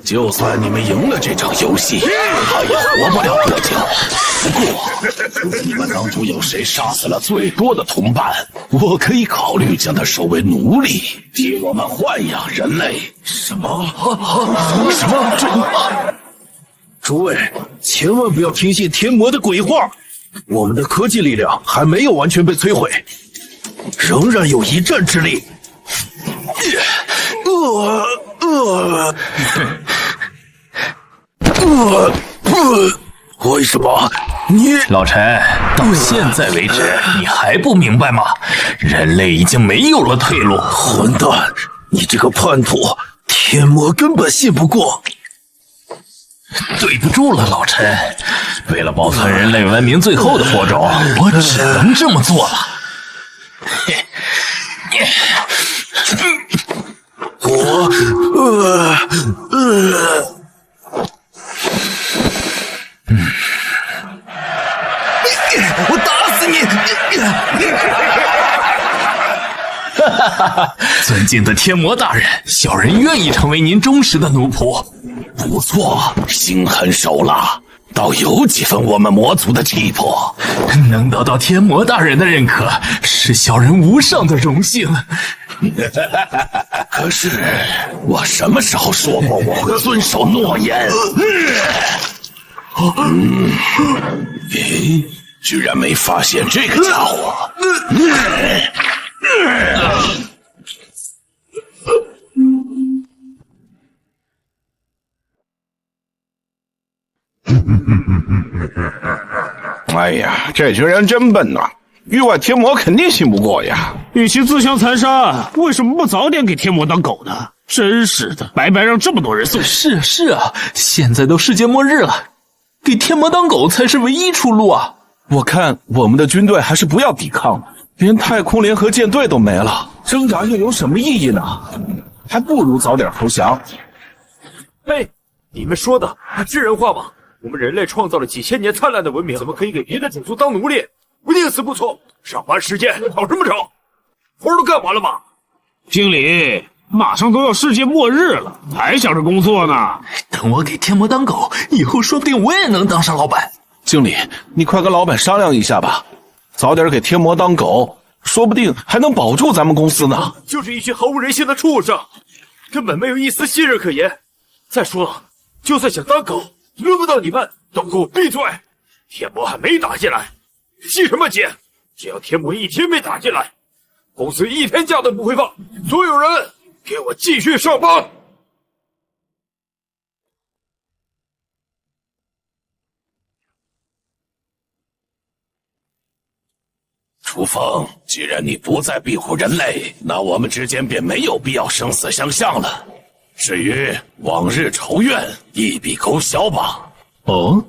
就算你们赢了这场游戏，他也活不了多久。不过，你们当中有谁杀死了最多的同伴，我可以考虑将他收为奴隶，替我们豢养人类。什么？诸位，千万不要听信天魔的鬼话。我们的科技力量还没有完全被摧毁，仍然有一战之力。为什么你……老陈，到现在为止，你还不明白吗？人类已经没有了退路。混蛋！你这个叛徒，天魔根本信不过。对不住了，老陈。为了保存人类文明最后的火种，我只能这么做了。我打死你！尊敬的天魔大人，小人愿意成为您忠实的奴仆。不错，心狠手辣，倒有几分我们魔族的气魄。能得到天魔大人的认可，是小人无上的荣幸。可是我什么时候说过我会遵守诺言？你居然没发现这个家伙！哎呀，这群人真笨呐！域外天魔肯定信不过呀。与其自相残杀，为什么不早点给天魔当狗呢？真是的，白白让这么多人送死。是啊，现在都世界末日了，给天魔当狗才是唯一出路啊！我看我们的军队还是不要抵抗了，连太空联合舰队都没了，挣扎又有什么意义呢？还不如早点投降。嘿，你们说的还知人话吗？我们人类创造了几千年灿烂的文明，怎么可以给别的种族当奴隶？不宁死不从！上班时间吵什么吵？活都干完了吗？经理，马上都要世界末日了，还想着工作呢？等我给天魔当狗，以后说不定我也能当上老板。经理，你快跟老板商量一下吧，早点给天魔当狗，说不定还能保住咱们公司呢。就是一群毫无人性的畜生，根本没有一丝信任可言。再说了，就算想当狗，轮不到你们，都给我闭嘴！天魔还没打进来，急什么急？只要天魔一天没打进来，公司一天假都不会放，所有人给我继续上班。楚风，既然你不再庇护人类，那我们之间便没有必要生死相向了。至于往日仇怨，一笔勾销吧。哦，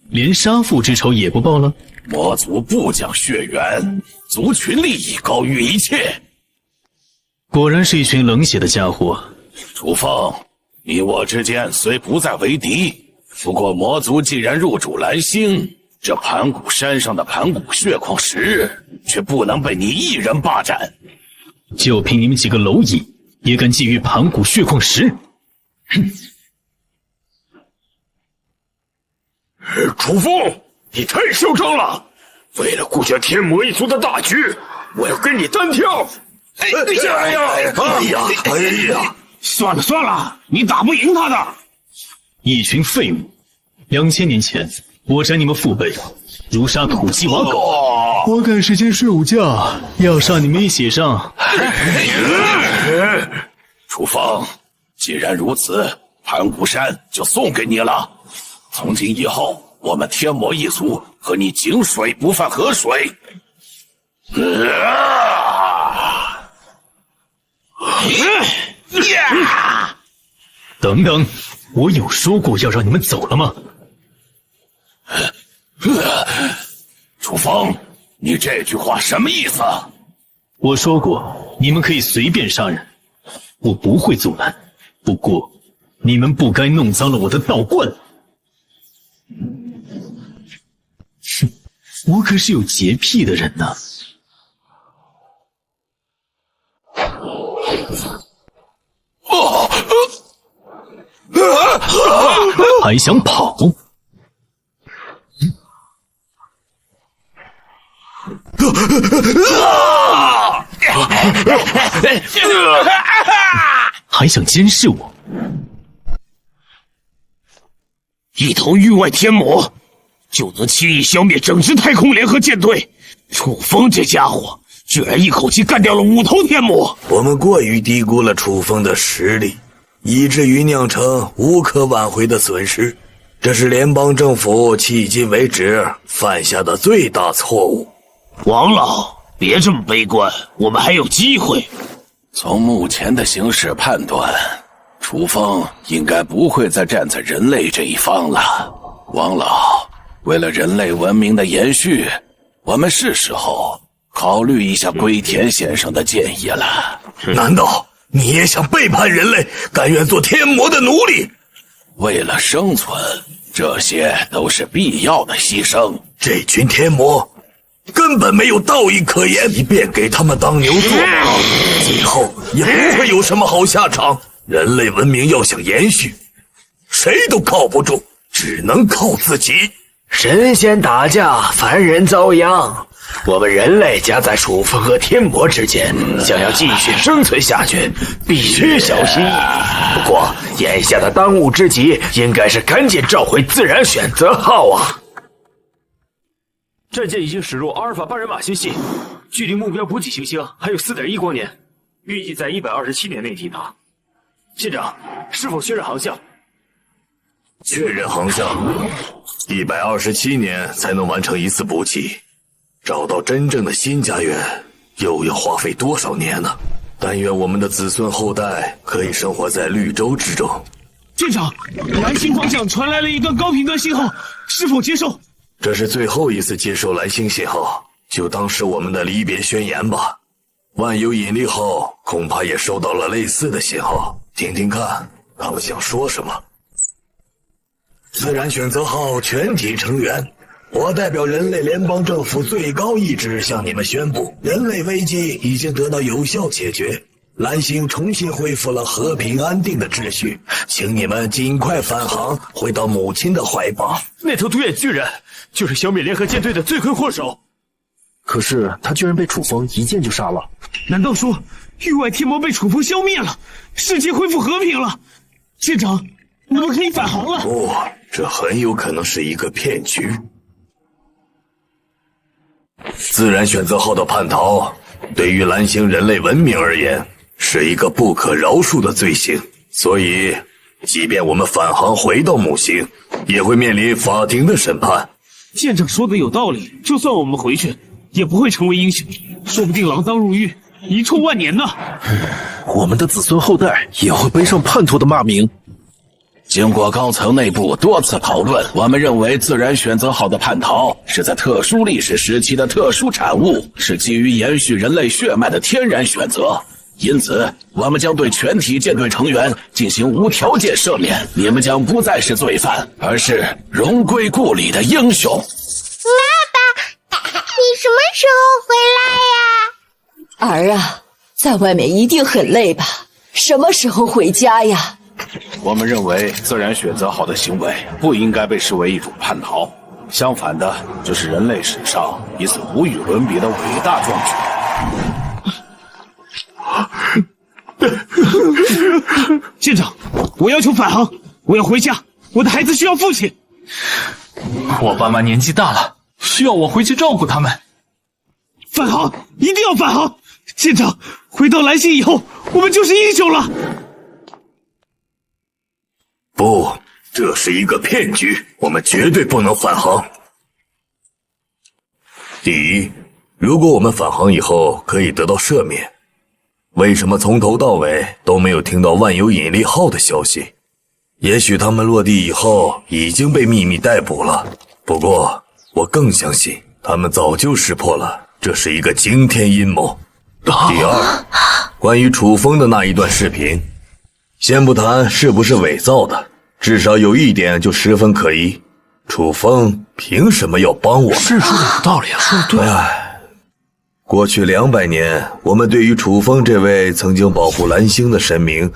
连杀父之仇也不报了？魔族不讲血缘，族群利益高于一切。果然是一群冷血的家伙。楚风，你我之间虽不再为敌，不过魔族既然入主蓝星，这盘古山上的盘古血矿石却不能被你一人霸占。就凭你们几个蝼蚁，也敢觊觎盘古血矿石？哼！楚风，你太嚣张了！为了顾全天魔一族的大局，我要跟你单挑！哎呀！算了，你打不赢他的。一群废物！2000年前，我斩你们父辈，如杀土鸡瓦狗。我赶时间睡午觉，要杀你们一起上。楚风，既然如此，盘古山就送给你了。从今以后，我们天魔一族和你井水不犯河水。等等，我有说过要让你们走了吗？楚风，你这句话什么意思？我说过，你们可以随便杀人，我不会阻拦。不过，你们不该弄脏了我的道观。哼，我可是有洁癖的人呢。还想跑？还想监视我？一头域外天魔就能轻易消灭整支太空联合舰队，楚风这家伙居然一口气干掉了5头天魔。我们过于低估了楚风的实力，以至于酿成无可挽回的损失。这是联邦政府迄今为止犯下的最大错误。王老，别这么悲观，我们还有机会。从目前的形势判断，楚风应该不会再站在人类这一方了。王老，为了人类文明的延续，我们是时候考虑一下龟田先生的建议了。难道你也想背叛人类，甘愿做天魔的奴隶？为了生存，这些都是必要的牺牲。这群天魔根本没有道义可言，即便给他们当牛做马，最后也不会有什么好下场。人类文明要想延续，谁都靠不住，只能靠自己。神仙打架，凡人遭殃。我们人类夹在楚风和天魔之间，想要继续生存下去，必须小心翼翼。不过，眼下的当务之急应该是赶紧召回自然选择号啊！战舰已经驶入阿尔法8人马星系，距离目标补给行星还有4.1光年，预计在127年内抵达。舰长，是否确认航向？确认航向，127年才能完成一次补给。找到真正的新家园，又要花费多少年呢？但愿我们的子孙后代可以生活在绿洲之中。舰长，蓝星方向传来了一段高频段信号，是否接受？这是最后一次接收蓝星信号，就当是我们的离别宣言吧。万有引力号恐怕也收到了类似的信号，听听看，他们想说什么。自然选择号全体成员，我代表人类联邦政府最高意志向你们宣布，人类危机已经得到有效解决，蓝星重新恢复了和平安定的秩序，请你们尽快返航，回到母亲的怀抱。那头独眼巨人就是消灭联合舰队的罪魁祸首，可是他居然被楚风一剑就杀了。难道说域外天魔被楚风消灭了，世界恢复和平了？舰长，我们可以返航了。不，这很有可能是一个骗局。自然选择号的叛逃，对于蓝星人类文明而言，是一个不可饶恕的罪行。所以，即便我们返航回到母星，也会面临法庭的审判。舰长说的有道理，就算我们回去，也不会成为英雄，说不定锒铛入狱，遗臭万年呢。我们的子孙后代也会背上叛徒的骂名。经过高层内部多次讨论，我们认为自然选择号的叛逃是在特殊历史时期的特殊产物，是基于延续人类血脉的天然选择。因此，我们将对全体舰队成员进行无条件赦免，你们将不再是罪犯，而是荣归故里的英雄。爸爸，你什么时候回来呀？儿啊，在外面一定很累吧？什么时候回家呀？我们认为自然选择号的行为不应该被视为一种叛逃，相反的，这是人类史上一次无与伦比的伟大壮举。舰长，我要求返航，我要回家，我的孩子需要父亲。我爸妈年纪大了，需要我回去照顾他们。返航，一定要返航！舰长，回到蓝星以后，我们就是英雄了。不，这是一个骗局，我们绝对不能返航。第一，如果我们返航以后可以得到赦免，为什么从头到尾都没有听到万有引力号的消息？也许他们落地以后已经被秘密逮捕了。不过，我更相信他们早就识破了，这是一个惊天阴谋。第二，关于楚风的那一段视频，先不谈是不是伪造的，至少有一点就十分可疑：楚风凭什么要帮我们？是说的有道理啊，说的对。过去200年，我们对于楚风这位曾经保护蓝星的神明，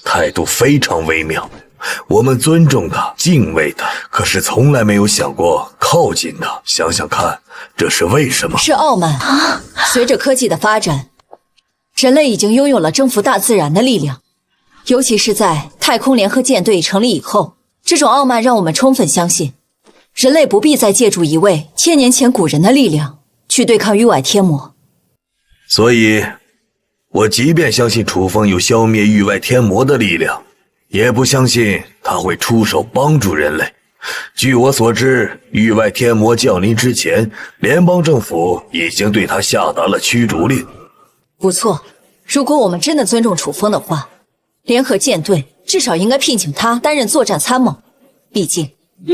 态度非常微妙。我们尊重他，敬畏他，可是从来没有想过靠近他。想想看，这是为什么？是傲慢。随着科技的发展，人类已经拥有了征服大自然的力量。尤其是在太空联合舰队成立以后，这种傲慢让我们充分相信，人类不必再借助一位1000年前古人的力量去对抗域外天魔。所以，我即便相信楚风有消灭域外天魔的力量，也不相信他会出手帮助人类。据我所知，域外天魔降临之前，联邦政府已经对他下达了驱逐令。不错，如果我们真的尊重楚风的话，联合舰队至少应该聘请他担任作战参谋，毕竟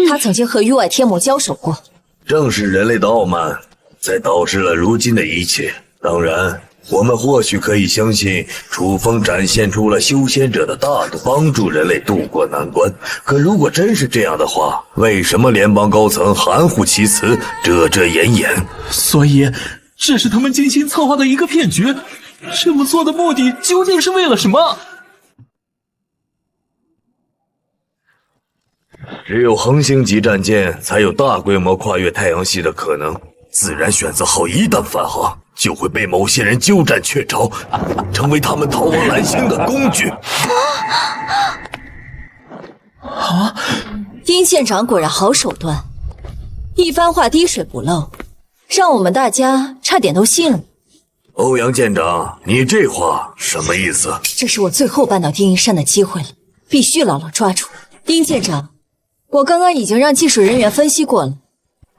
他曾经和域外天魔交手过。正是人类的傲慢，才导致了如今的一切。当然，我们或许可以相信楚风展现出了修仙者的大度，帮助人类渡过难关。可如果真是这样的话，为什么联邦高层含糊其辞，遮遮掩掩？所以，这是他们精心策划的一个骗局。这么做的目的究竟是为了什么？只有恒星级战舰才有大规模跨越太阳系的可能。自然选择号一旦返航，就会被某些人鸠占鹊巢，成为他们逃往蓝星的工具。殷舰长果然好手段，一番话滴水不漏，让我们大家差点都信了。欧阳舰长，你这话什么意思？这是我最后搬到定一山的机会了，必须牢牢抓住。殷舰长，我刚刚已经让技术人员分析过了，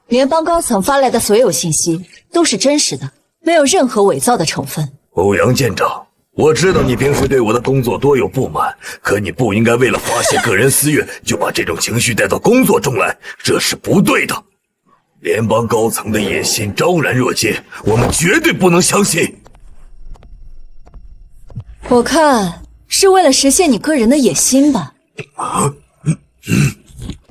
联邦高层发来的所有信息都是真实的，没有任何伪造的成分。欧阳舰长，我知道你平时对我的工作多有不满，可你不应该为了发泄个人私怨，就把这种情绪带到工作中来，这是不对的。联邦高层的野心昭然若揭，我们绝对不能相信。我看是为了实现你个人的野心吧。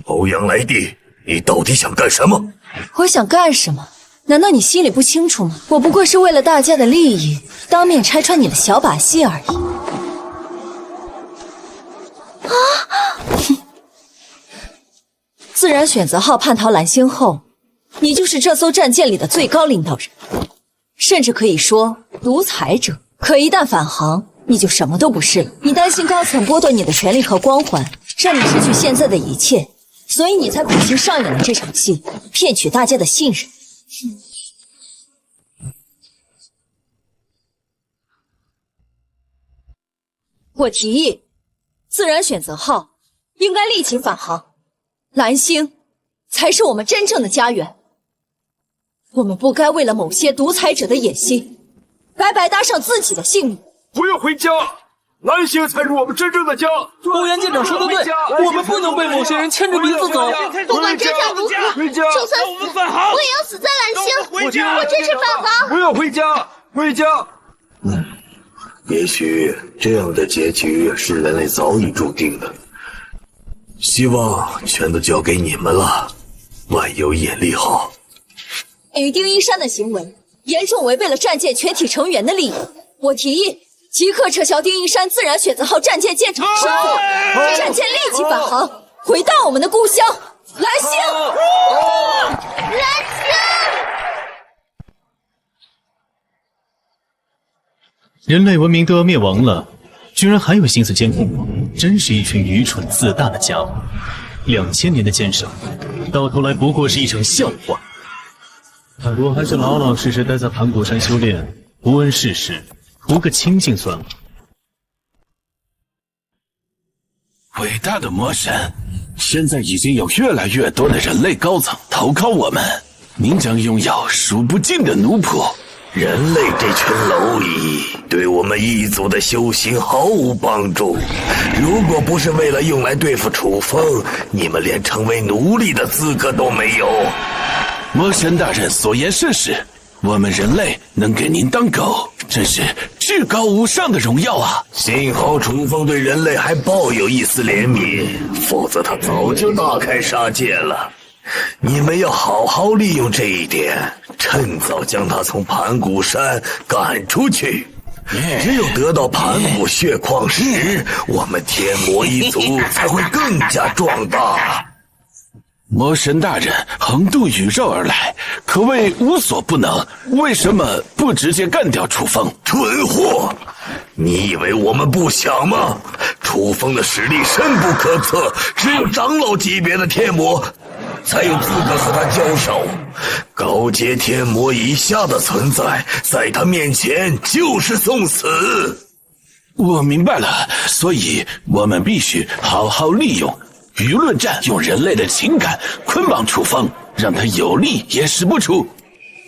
欧阳来帝，你到底想干什么？我想干什么？难道你心里不清楚吗？我不过是为了大家的利益，当面拆穿你的小把戏而已。自然选择号叛逃蓝星后，你就是这艘战舰里的最高领导人，甚至可以说独裁者。可一旦返航，你就什么都不是了。你担心高层剥夺你的权利和光环，让你失去现在的一切，所以你才苦心上演了这场戏，骗取大家的信任。我提议，自然选择号应该立即返航，蓝星才是我们真正的家园。我们不该为了某些独裁者的野心，白白搭上自己的性命。不要回家，蓝星才是我们真正的家。欧阳舰长说的对，我们不能被某些人牵着鼻子走。不管真相如何，就算死，我也要死在蓝星。我支持返航。不要回家，回家。也许这样的结局是人类早已注定的，希望全都交给你们了。万有引力号与丁一山的行为严重违背了战舰全体成员的利益，我提议即刻撤销丁一山自然选择号战舰舰长身份，战舰立即返航，回到我们的故乡蓝星。蓝星！人类文明都要灭亡了，居然还有心思监控我，真是一群愚蠢自大的家伙。2000年的坚守，到头来不过是一场笑话。我还是老老实实待在盘古山修炼，不问世事，图个清静算了。伟大的魔神，现在已经有越来越多的人类高层投靠我们，您将拥有数不尽的奴仆。人类这群蝼蚁对我们一族的修行毫无帮助。如果不是为了用来对付楚风，你们连成为奴隶的资格都没有。魔神大人所言甚是，我们人类能给您当狗，真是至高无上的荣耀啊！幸好楚风对人类还抱有一丝怜悯，否则他早就大开杀戒了。你们要好好利用这一点，趁早将他从盘古山赶出去。只有得到盘古血矿石，我们天魔一族才会更加壮大。魔神大人横渡宇宙而来，可谓无所不能，为什么不直接干掉楚风？蠢货！你以为我们不想吗？楚风的实力深不可测，只有长老级别的天魔才有资格和他交手，高阶天魔以下的存在，在他面前就是送死。我明白了，所以我们必须好好利用舆论战用人类的情感捆绑楚风，让他有力也使不出。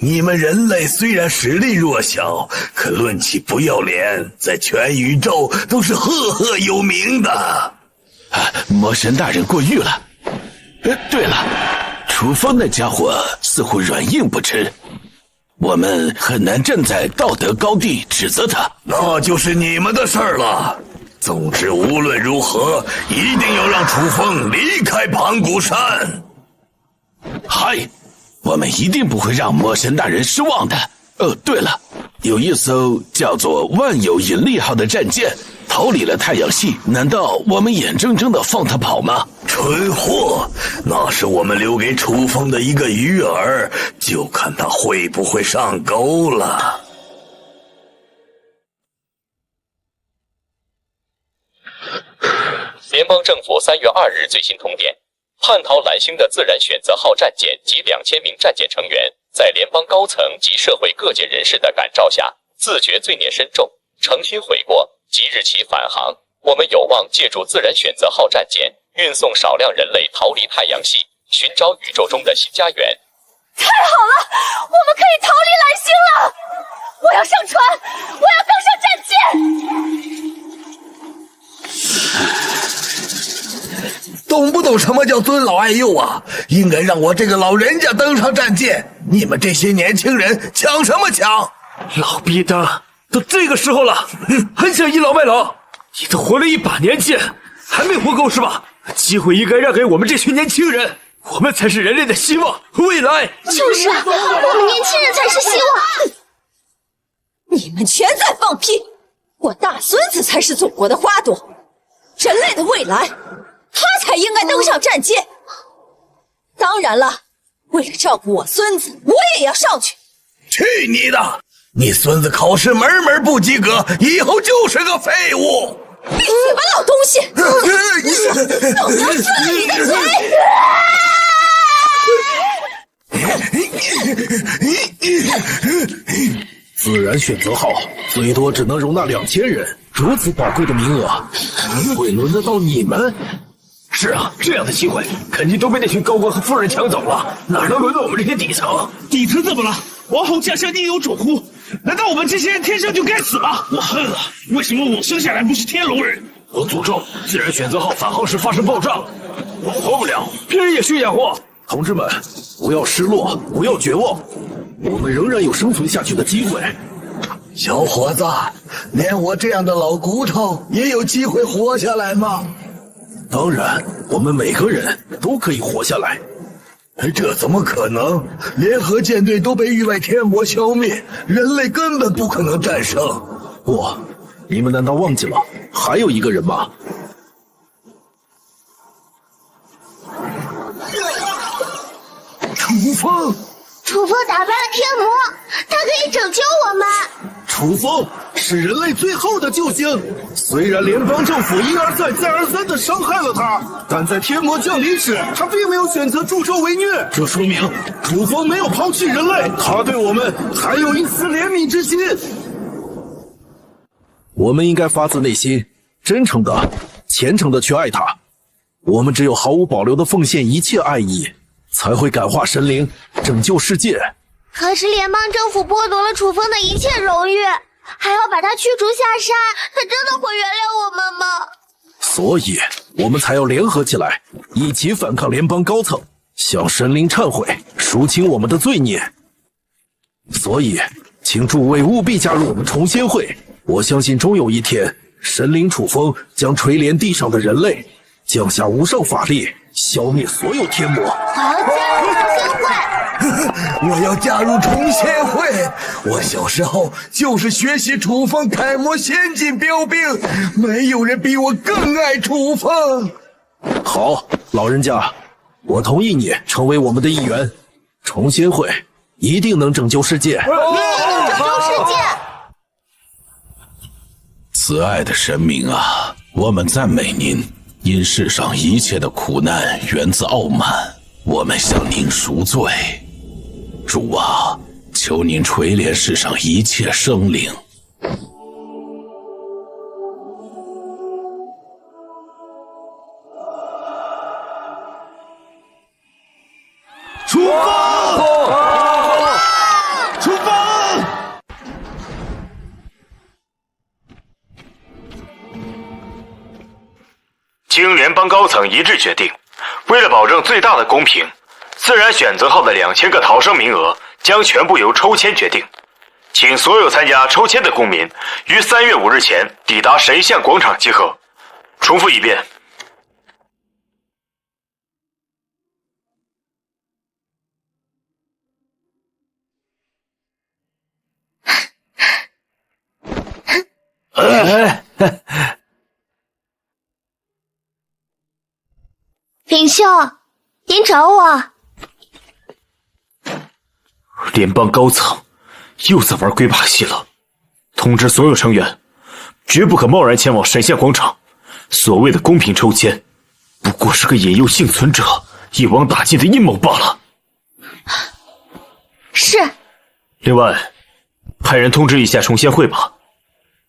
你们人类虽然实力弱小，可论起不要脸，在全宇宙都是赫赫有名的。魔神大人过誉了。对了，楚风那家伙似乎软硬不吃，我们很难站在道德高地指责他。那就是你们的事儿了。总之，无论如何，一定要让楚风离开盘古山。嗨，我们一定不会让魔神大人失望的。对了，有一艘叫做万有引力号的战舰逃离了太阳系，难道我们眼睁睁地放它跑吗？蠢货，那是我们留给楚风的一个鱼饵，就看他会不会上钩了。联邦政府3月2日最新通电，叛逃蓝星的自然选择号战舰及2000名战舰成员，在联邦高层及社会各界人士的感召下，自觉罪孽深重，诚心悔过，即日起返航。我们有望借助自然选择号战舰，运送少量人类逃离太阳系，寻找宇宙中的新家园。太好了，我们可以逃离蓝星了！我要上船，我要登上战舰！懂不懂什么叫尊老爱幼啊？应该让我这个老人家登上战舰，你们这些年轻人抢什么抢？老逼的，都这个时候了，还想倚老卖老？你都活了一把年纪，还没活够是吧？机会应该让给我们这群年轻人，我们才是人类的希望和未来。就是啊，我们年轻人才是希望。你们全在放屁！我大孙子才是祖国的花朵，人类的未来，他才应该登上战舰。当然了，为了照顾我孙子，我也要上去。去你的！你孙子考试门门不及格，以后就是个废物！闭嘴吧，老东西！老娘撕了你的嘴！自然选择号最多只能容纳2000人，如此宝贵的名额，会轮得到你们？是啊，这样的机会肯定都被那群高官和富人抢走了，哪能轮到我们这些底层？底层怎么了？王侯将相宁有种乎？难道我们这些人天生就该死吗？我恨了，为什么我生下来不是天龙人？我诅咒自然选择号返航时发生爆炸，我活不了，别人也去养活。同志们，不要失落，不要绝望，我们仍然有生存下去的机会。小伙子，连我这样的老骨头也有机会活下来吗？当然，我们每个人都可以活下来。这怎么可能？联合舰队都被域外天魔消灭，人类根本不可能战胜。不，你们难道忘记了还有一个人吗？楚风！楚风打败了天魔，他可以拯救我们。楚风是人类最后的救星，虽然联邦政府一而再再而三地伤害了他，但在天魔降临时，他并没有选择助纣为虐。这说明楚风没有抛弃人类，他对我们还有一丝怜悯之心。我们应该发自内心、真诚的、虔诚的去爱他。我们只有毫无保留地奉献一切爱意，才会感化神灵，拯救世界。可是联邦政府剥夺了楚风的一切荣誉，还要把他驱逐下山，他真的会原谅我们吗？所以我们才要联合起来，一起反抗联邦高层，向神灵忏悔，赎清我们的罪孽。所以请诸位务必加入我们重仙会，我相信终有一天，神灵楚风将垂怜地上的人类，降下无上法力，消灭所有天魔。我要加入重仙会！我小时候就是学习楚风楷模先进标兵，没有人比我更爱楚风。好，老人家，我同意你成为我们的一员。重仙会一定能拯救世界！拯救世界！慈爱的神明啊，我们赞美您，因世上一切的苦难源自傲慢，我们向您赎罪。主啊，求您垂怜世上一切生灵。经联邦高层一致决定，为了保证最大的公平，自然选择号的2000个逃生名额将全部由抽签决定。请所有参加抽签的公民于3月5日前抵达神像广场集合。重复一遍。领袖，您找我。联邦高层又在玩鬼把戏了，通知所有成员，绝不可贸然前往神像广场。所谓的公平抽签，不过是个引诱幸存者一网打尽的阴谋罢了。是。另外，派人通知一下重仙会吧。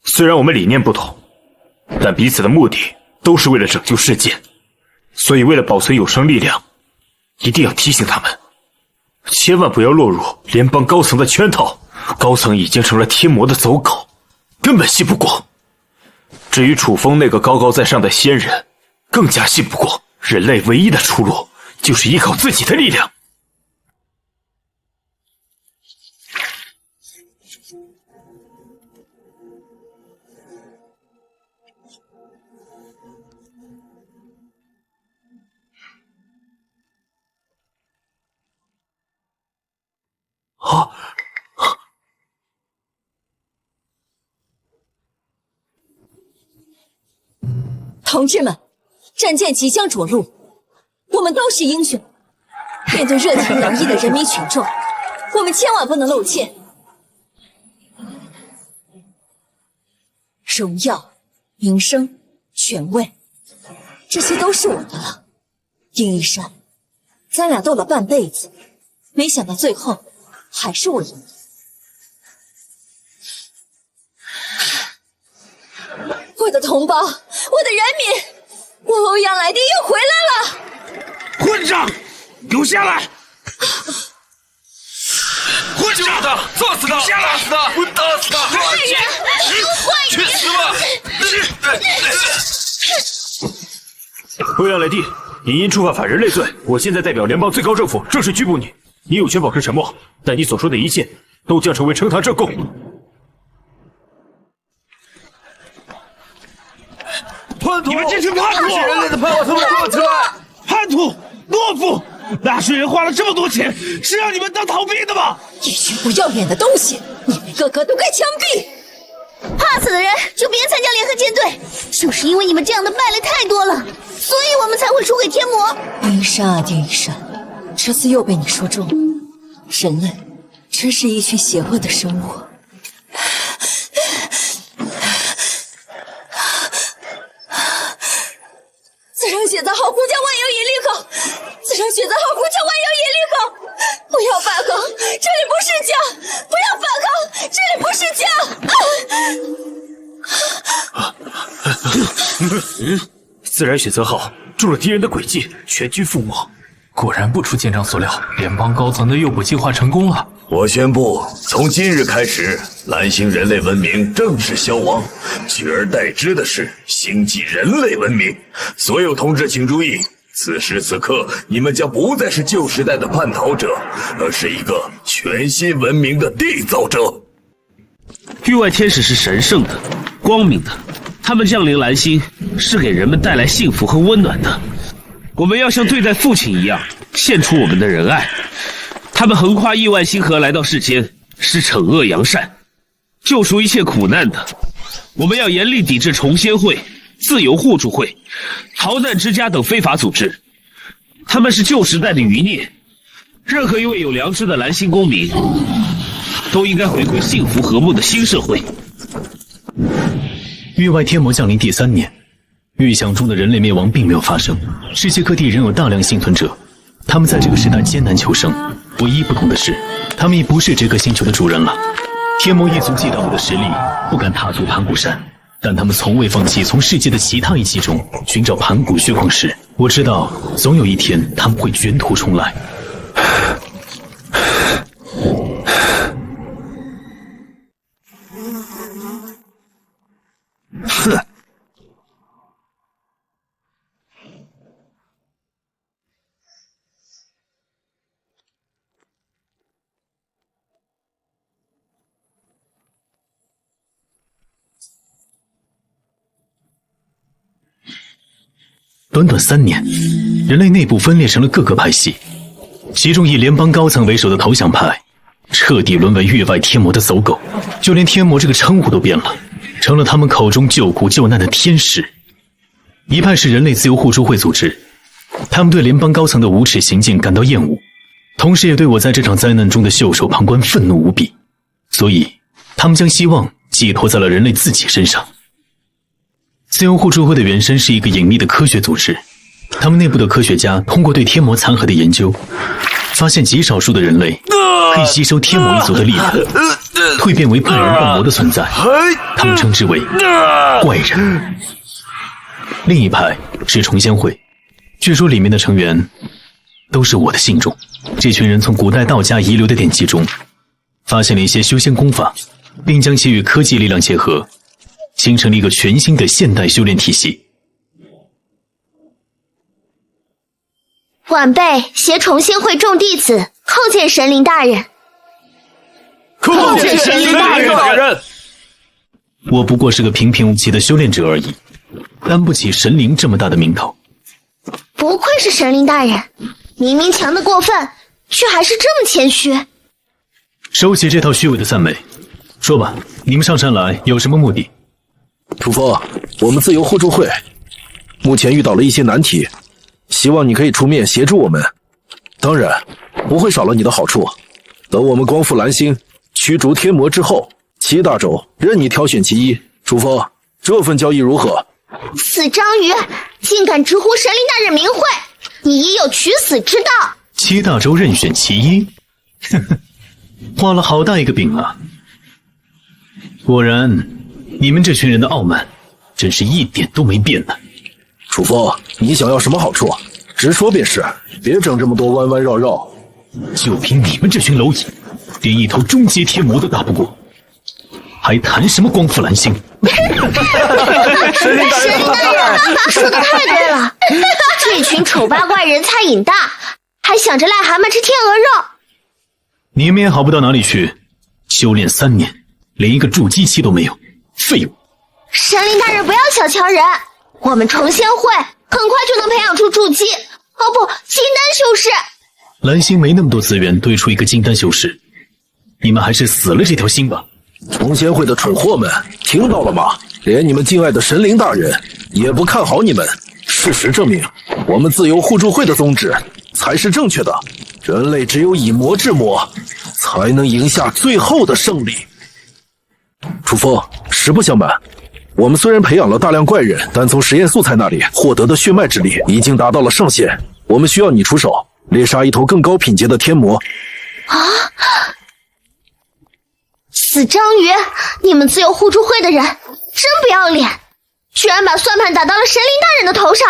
虽然我们理念不同，但彼此的目的都是为了拯救世界，所以为了保存有生力量，一定要提醒他们，千万不要落入联邦高层的圈套。高层已经成了天魔的走狗，根本信不过。至于楚风那个高高在上的仙人，更加信不过。人类唯一的出路就是依靠自己的力量。同志们，战舰即将着陆，我们都是英雄。面对热情洋溢的人民群众，我们千万不能露怯。荣耀、名声、权位，这些都是我的了。丁一山，咱俩斗了半辈子，没想到最后还是我赢了。我的同胞，我的人民，我欧阳来帝又回来了！混账，给我下来！混账，做死他！下死他！我打死他！坏人，去死吧！欧阳来帝，你因触犯反人类罪，我现在代表联邦最高政府正式拘捕你。你有权保持沉默，但你所说的一切都将成为呈堂证供。叛徒！你们这群叛徒！不是人类的叛徒，他们给我出来！叛徒、懦夫！纳税人花了这么多钱，是让你们当逃兵的吗？一群不要脸的东西！你们个个都该枪毙！怕死的人就别参加联合舰队，就是因为你们这样的败类太多了，所以我们才会输给天魔。丁一山啊，丁一山，这次又被你说中了。人类真是一群邪恶的生物。自然选择号呼叫万有引力口，自然选择号呼叫万有引力口，不要反抗，这里不是家！不要反抗，这里不是家！自然选择号中了敌人的诡计，全军覆没。果然不出舰长所料，联邦高层的诱捕计划成功了。我宣布，从今日开始，蓝星人类文明正式消亡，取而代之的是星际人类文明。所有同志请注意，此时此刻，你们将不再是旧时代的叛逃者，而是一个全新文明的缔造者。域外天使是神圣的、光明的，他们降临蓝星是给人们带来幸福和温暖的。我们要像对待父亲一样，献出我们的仁爱。他们横跨亿万星河来到世间，是惩恶扬善、救赎一切苦难的。我们要严厉抵制重仙会、自由互助会、逃难之家等非法组织，他们是旧时代的余孽。任何一位有良知的蓝星公民，都应该回归幸福和睦的新社会。域外天魔降临第3年，预想中的人类灭亡并没有发生，世界各地仍有大量幸存者，他们在这个时代艰难求生。唯一不同的是，他们已不是这个星球的主人了。天魔一族既到我的实力，不敢踏足盘古山，但他们从未放弃从世界的其他遗迹中寻找盘古血矿石。我知道，总有一天他们会卷土重来。哼！短短3年，人类内部分裂成了各个派系，其中以联邦高层为首的投降派，彻底沦为域外天魔的走狗，就连天魔这个称呼都变了，成了他们口中救苦救难的天使。一派是人类自由互助会组织，他们对联邦高层的无耻行径感到厌恶，同时也对我在这场灾难中的袖手旁观愤怒无比，所以他们将希望寄托在了人类自己身上。自由互助会的原身是一个隐秘的科学组织，他们内部的科学家通过对天魔残骸的研究，发现极少数的人类可以吸收天魔一族的力量，蜕变为半人半魔的存在，他们称之为怪人。另一派是重仙会，据说里面的成员都是我的信众。这群人从古代道家遗留的典籍中发现了一些修仙功法，并将其与科技力量结合，形成了一个全新的现代修炼体系。晚辈携重仙会众弟子叩见神灵大人。叩见神灵大人。我不过是个平平无奇的修炼者而已，担不起神灵这么大的名头。不愧是神灵大人，明明强得过分，却还是这么谦虚。收起这套虚伪的赞美，说吧，你们上山来有什么目的？楚风，我们自由互助会目前遇到了一些难题，希望你可以出面协助我们。当然，不会少了你的好处。等我们光复蓝星，驱逐天魔之后，7大洲任你挑选其一。楚风，这份交易如何？死章鱼，竟敢直呼神灵大人名讳，你已有取死之道。7大洲任选其一，呵呵，画了好大一个饼啊！果然，你们这群人的傲慢，真是一点都没变呢。楚风，你想要什么好处？直说便是，别整这么多弯弯绕绕。就凭你们这群蝼蚁，连一头终阶天魔都打不过，还谈什么光复蓝星？神灵大人说的太对了，这群丑八怪人才瘾大，还想着癞蛤蟆吃天鹅肉。你们也好不到哪里去，修炼3年，连一个筑基期都没有，废物！神灵大人不要小瞧人，我们重仙会很快就能培养出筑基，哦不，金丹修士。蓝星没那么多资源堆出一个金丹修士，你们还是死了这条心吧。重仙会的蠢货们，听到了吗？连你们敬爱的神灵大人也不看好你们。事实证明，我们自由互助会的宗旨才是正确的。人类只有以魔制魔，才能赢下最后的胜利。楚风，实不相瞒，我们虽然培养了大量怪人，但从实验素材那里获得的血脉之力已经达到了上限。我们需要你出手，猎杀一头更高品阶的天魔。啊！死章鱼，你们自由互助会的人真不要脸，居然把算盘打到了神灵大人的头上。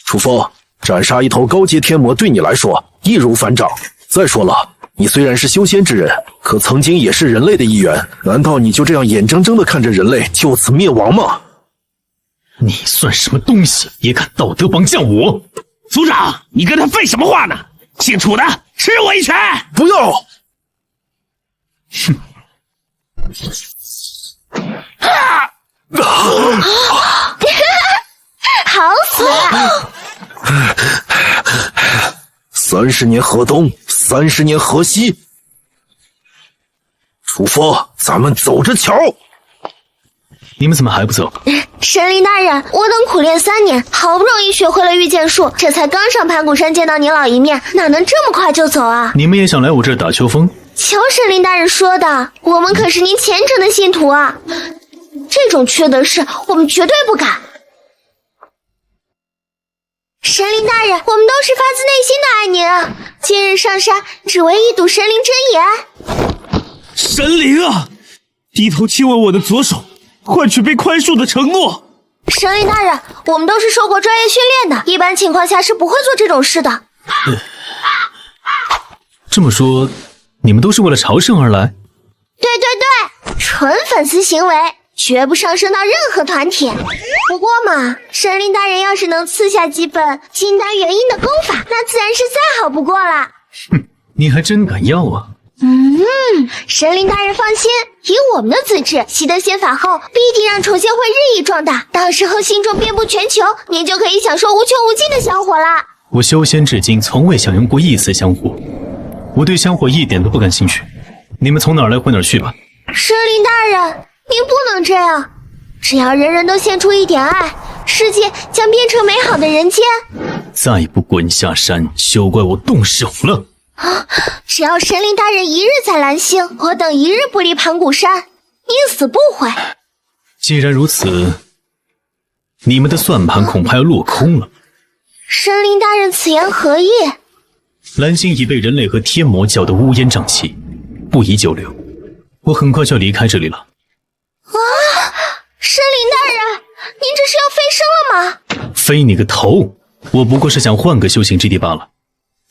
楚风，斩杀一头高阶天魔对你来说易如反掌。再说了，你虽然是修仙之人，可曾经也是人类的一员，难道你就这样眼睁睁地看着人类就此灭亡吗？你算什么东西，也敢道德绑架我？族长，你跟他废什么话呢？姓楚的，吃我一拳！不要！哼！好死！30年河东，30年河西。楚风，咱们走着瞧。你们怎么还不走？神灵大人，我等苦练3年，好不容易学会了御剑术，这才刚上盘古山见到您老一面，哪能这么快就走啊？你们也想来我这儿打秋风？瞧神灵大人说的，我们可是您虔诚的信徒啊！这种缺德事，我们绝对不敢。神灵大人，我们都是发自内心的爱您啊！今日上山，只为一睹神灵真言。神灵啊，低头亲吻我的左手，换取被宽恕的承诺。神灵大人，我们都是受过专业训练的，一般情况下是不会做这种事的。这么说，你们都是为了朝圣而来？对对对，纯粉丝行为，绝不上升到任何团体。不过嘛，神灵大人要是能赐下几本金丹元婴的功法，那自然是再好不过了。哼，你还真敢要啊！神灵大人放心，以我们的资质，习得仙法后，必定让宠仙会日益壮大，到时候信众遍布全球，您就可以享受无穷无尽的香火啦。我修仙至今从未享用过一丝香火，我对香火一点都不感兴趣。你们从哪儿来回哪儿去吧。神灵大人，您不能这样，只要人人都献出一点爱，世界将变成美好的人间。再不滚下山，休怪我动手了。只要神灵大人一日在蓝星，我等一日不离盘古山，宁死不悔。既然如此，你们的算盘恐怕要落空了。神灵大人此言何意？蓝星已被人类和天魔搅得乌烟瘴气，不宜久留。我很快就要离开这里了。啊！神灵大人，您这是要飞升了吗？飞你个头！我不过是想换个修行之地罢了。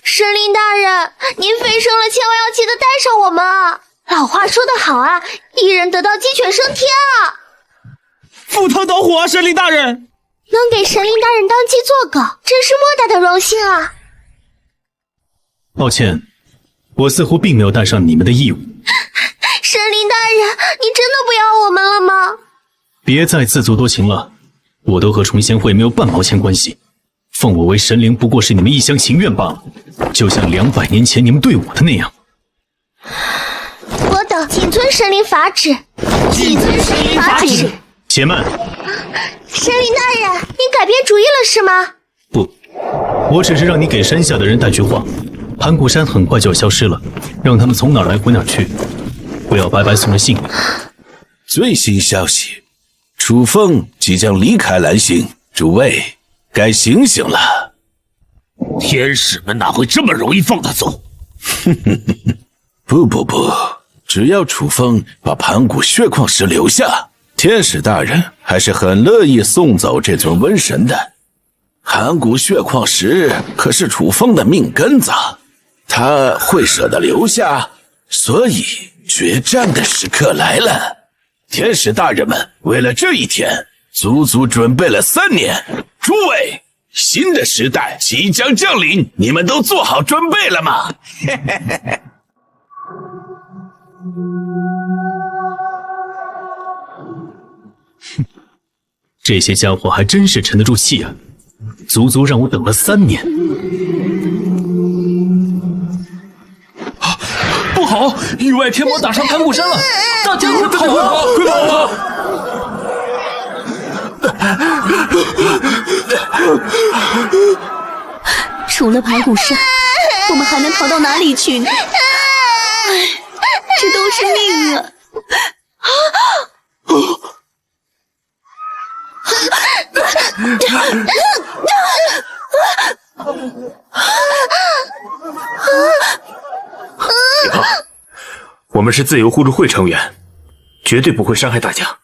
神灵大人，您飞升了，千万要记得带上我们啊！老话说得好啊，一人得道鸡犬升天啊！赴汤蹈火啊，神灵大人！能给神灵大人当鸡做狗，真是莫大的荣幸啊！抱歉，我似乎并没有带上你们的义务。神灵大人，你真的不要我们了吗？别再自作多情了，我都和崇仙会没有半毛钱关系，奉我为神灵不过是你们一厢情愿罢了，就像200年前你们对我的那样。我等谨遵神灵法旨，谨遵神灵法旨。且慢！神灵大人，您改变主意了是吗？不，我只是让你给山下的人带句话，盘古山很快就要消失了，让他们从哪儿来回哪儿去，不要白白送了性命。最新消息，楚风即将离开蓝星，诸位该醒醒了。天使们哪会这么容易放他走？不，只要楚风把盘古血矿石留下，天使大人还是很乐意送走这尊瘟神的。盘古血矿石可是楚风的命根子，他会舍得留下，所以决战的时刻来了。天使大人们为了这一天，足足准备了3年。诸位，新的时代即将降临，你们都做好准备了吗？这些家伙还真是沉得住气啊，足足让我等了3年。不好，域外天魔打上盘古山了，大家快跑啊！快跑啊！除了盘古山，我们还能逃到哪里去呢？这都是命啊！别怕，我们是自由互助会成员，绝对不会伤害大家。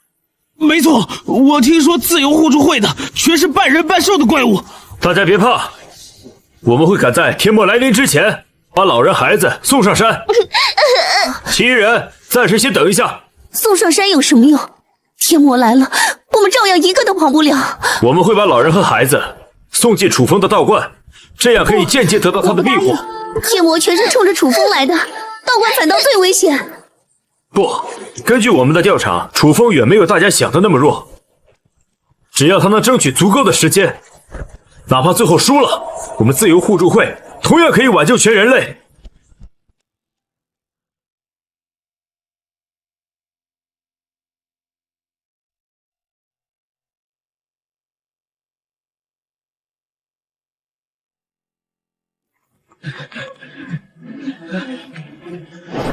没错，我听说自由互助会的全是半人半兽的怪物。大家别怕，我们会赶在天魔来临之前，把老人孩子送上山。其余人暂时先等一下。送上山有什么用？天魔来了，我们照样一个都跑不了。我们会把老人和孩子送进楚风的道观，这样可以间接得到他的庇护。天魔全是冲着楚风来的，道观反倒最危险。不，根据我们的调查，楚风远没有大家想的那么弱。只要他能争取足够的时间，哪怕最后输了，我们自由互助会同样可以挽救全人类。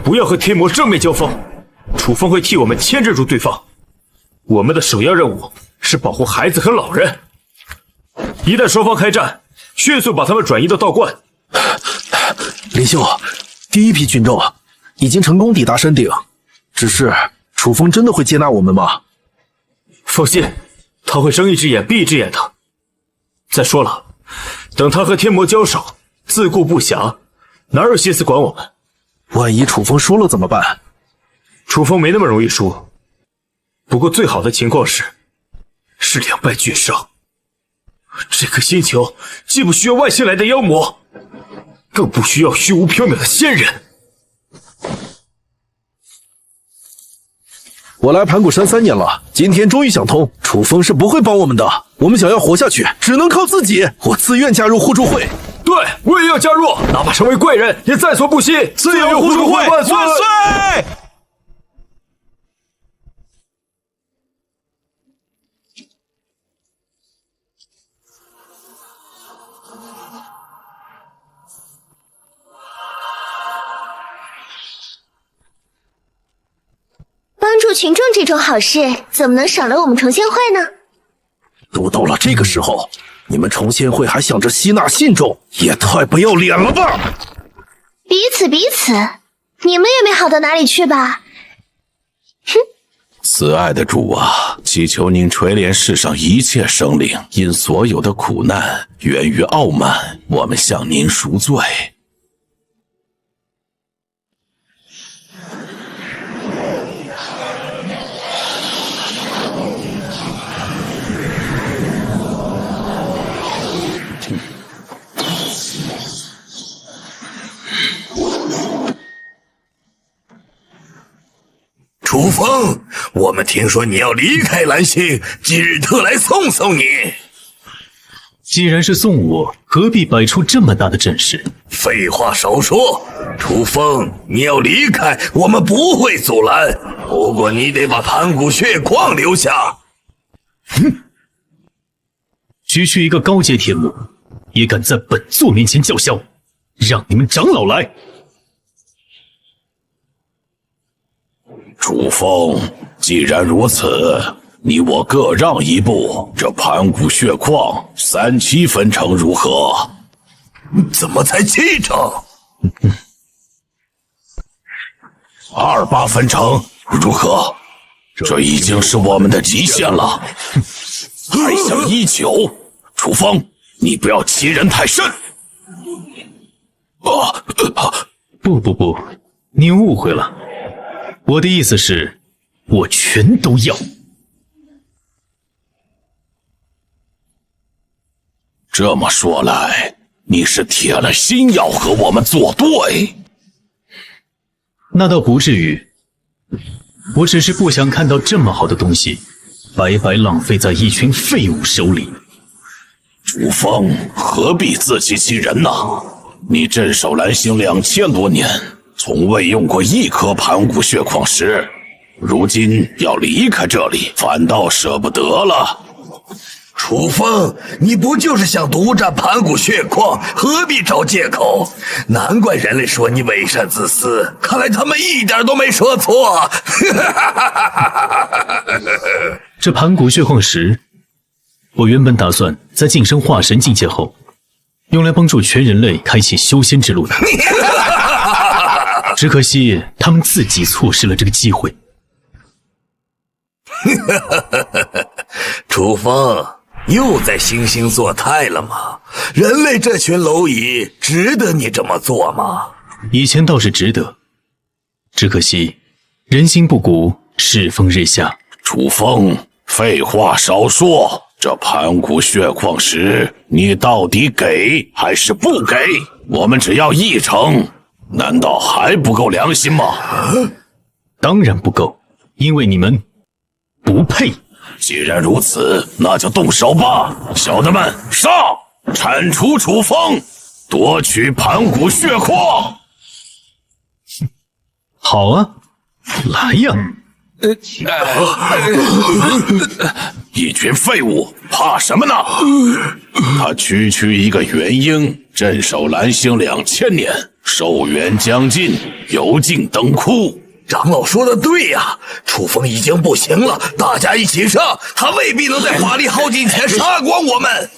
不要和天魔正面交锋，楚风会替我们牵制住对方。我们的首要任务是保护孩子和老人。一旦双方开战，迅速把他们转移到道观。林兄，第一批群众已经成功抵达山顶，只是楚风真的会接纳我们吗？放心，他会睁一只眼闭一只眼的。再说了，等他和天魔交手，自顾不暇，哪有心思管我们？万一楚风输了怎么办？楚风没那么容易输，不过最好的情况是2败俱伤。这颗星球既不需要外星来的妖魔，更不需要虚无缥缈的仙人。我来盘古山3年了，今天终于想通，楚风是不会帮我们的。我们想要活下去，只能靠自己。我自愿加入互助会。对，我也要加入，哪怕成为贵人，也在所不惜。自由互助会万岁！万岁！帮助群众这种好事，怎么能少了我们重献会呢？都到了这个时候，你们重献会还想着吸纳信众，也太不要脸了吧！彼此，你们也没好到哪里去吧？哼！慈爱的主啊，祈求您垂怜世上一切生灵，因所有的苦难源于傲慢，我们向您赎罪。楚风，我们听说你要离开蓝星，今日特来送送你。既然是送我，何必摆出这么大的阵势？废话少说，楚风，你要离开，我们不会阻拦。不过你得把盘古血矿留下。哼！区区一个高阶天魔，也敢在本座面前叫嚣，让你们长老来！楚风，既然如此，你我各让一步，这盘古血矿3-7分成如何？怎么才7成？2-8分成如何？这已经是我们的极限了，还想1-9？楚风，你不要欺人太甚！不，你误会了。我的意思是，我全都要。这么说来，你是铁了心要和我们作对？那倒不至于，我只是不想看到这么好的东西白白浪费在一群废物手里。楚风，何必自欺欺人呢？你镇守蓝星2000多年，从未用过1颗盘古血矿石，如今要离开这里，反倒舍不得了。楚风，你不就是想独占盘古血矿，何必找借口？难怪人类说你伪善自私，看来他们一点都没说错。这盘古血矿石，我原本打算在晋升化神境界后，用来帮助全人类开启修仙之路的。只可惜他们自己错失了这个机会。楚风，又在惺惺作态了吗？人类这群蝼蚁值得你这么做吗？以前倒是值得，只可惜人心不古，世风日下。楚风，废话少说，这盘古血矿石你到底给还是不给？我们只要1成，难道还不够良心吗？当然不够，因为你们不配。既然如此，那就动手吧，小的们，上！铲除楚风，夺取盘古血矿。好啊，来呀！一群废物，怕什么呢？他区一个元婴，镇守蓝星2000年，寿元将近，油尽灯枯。长老说的对呀，楚风已经不行了，大家一起上，他未必能在法力耗尽前杀光我们。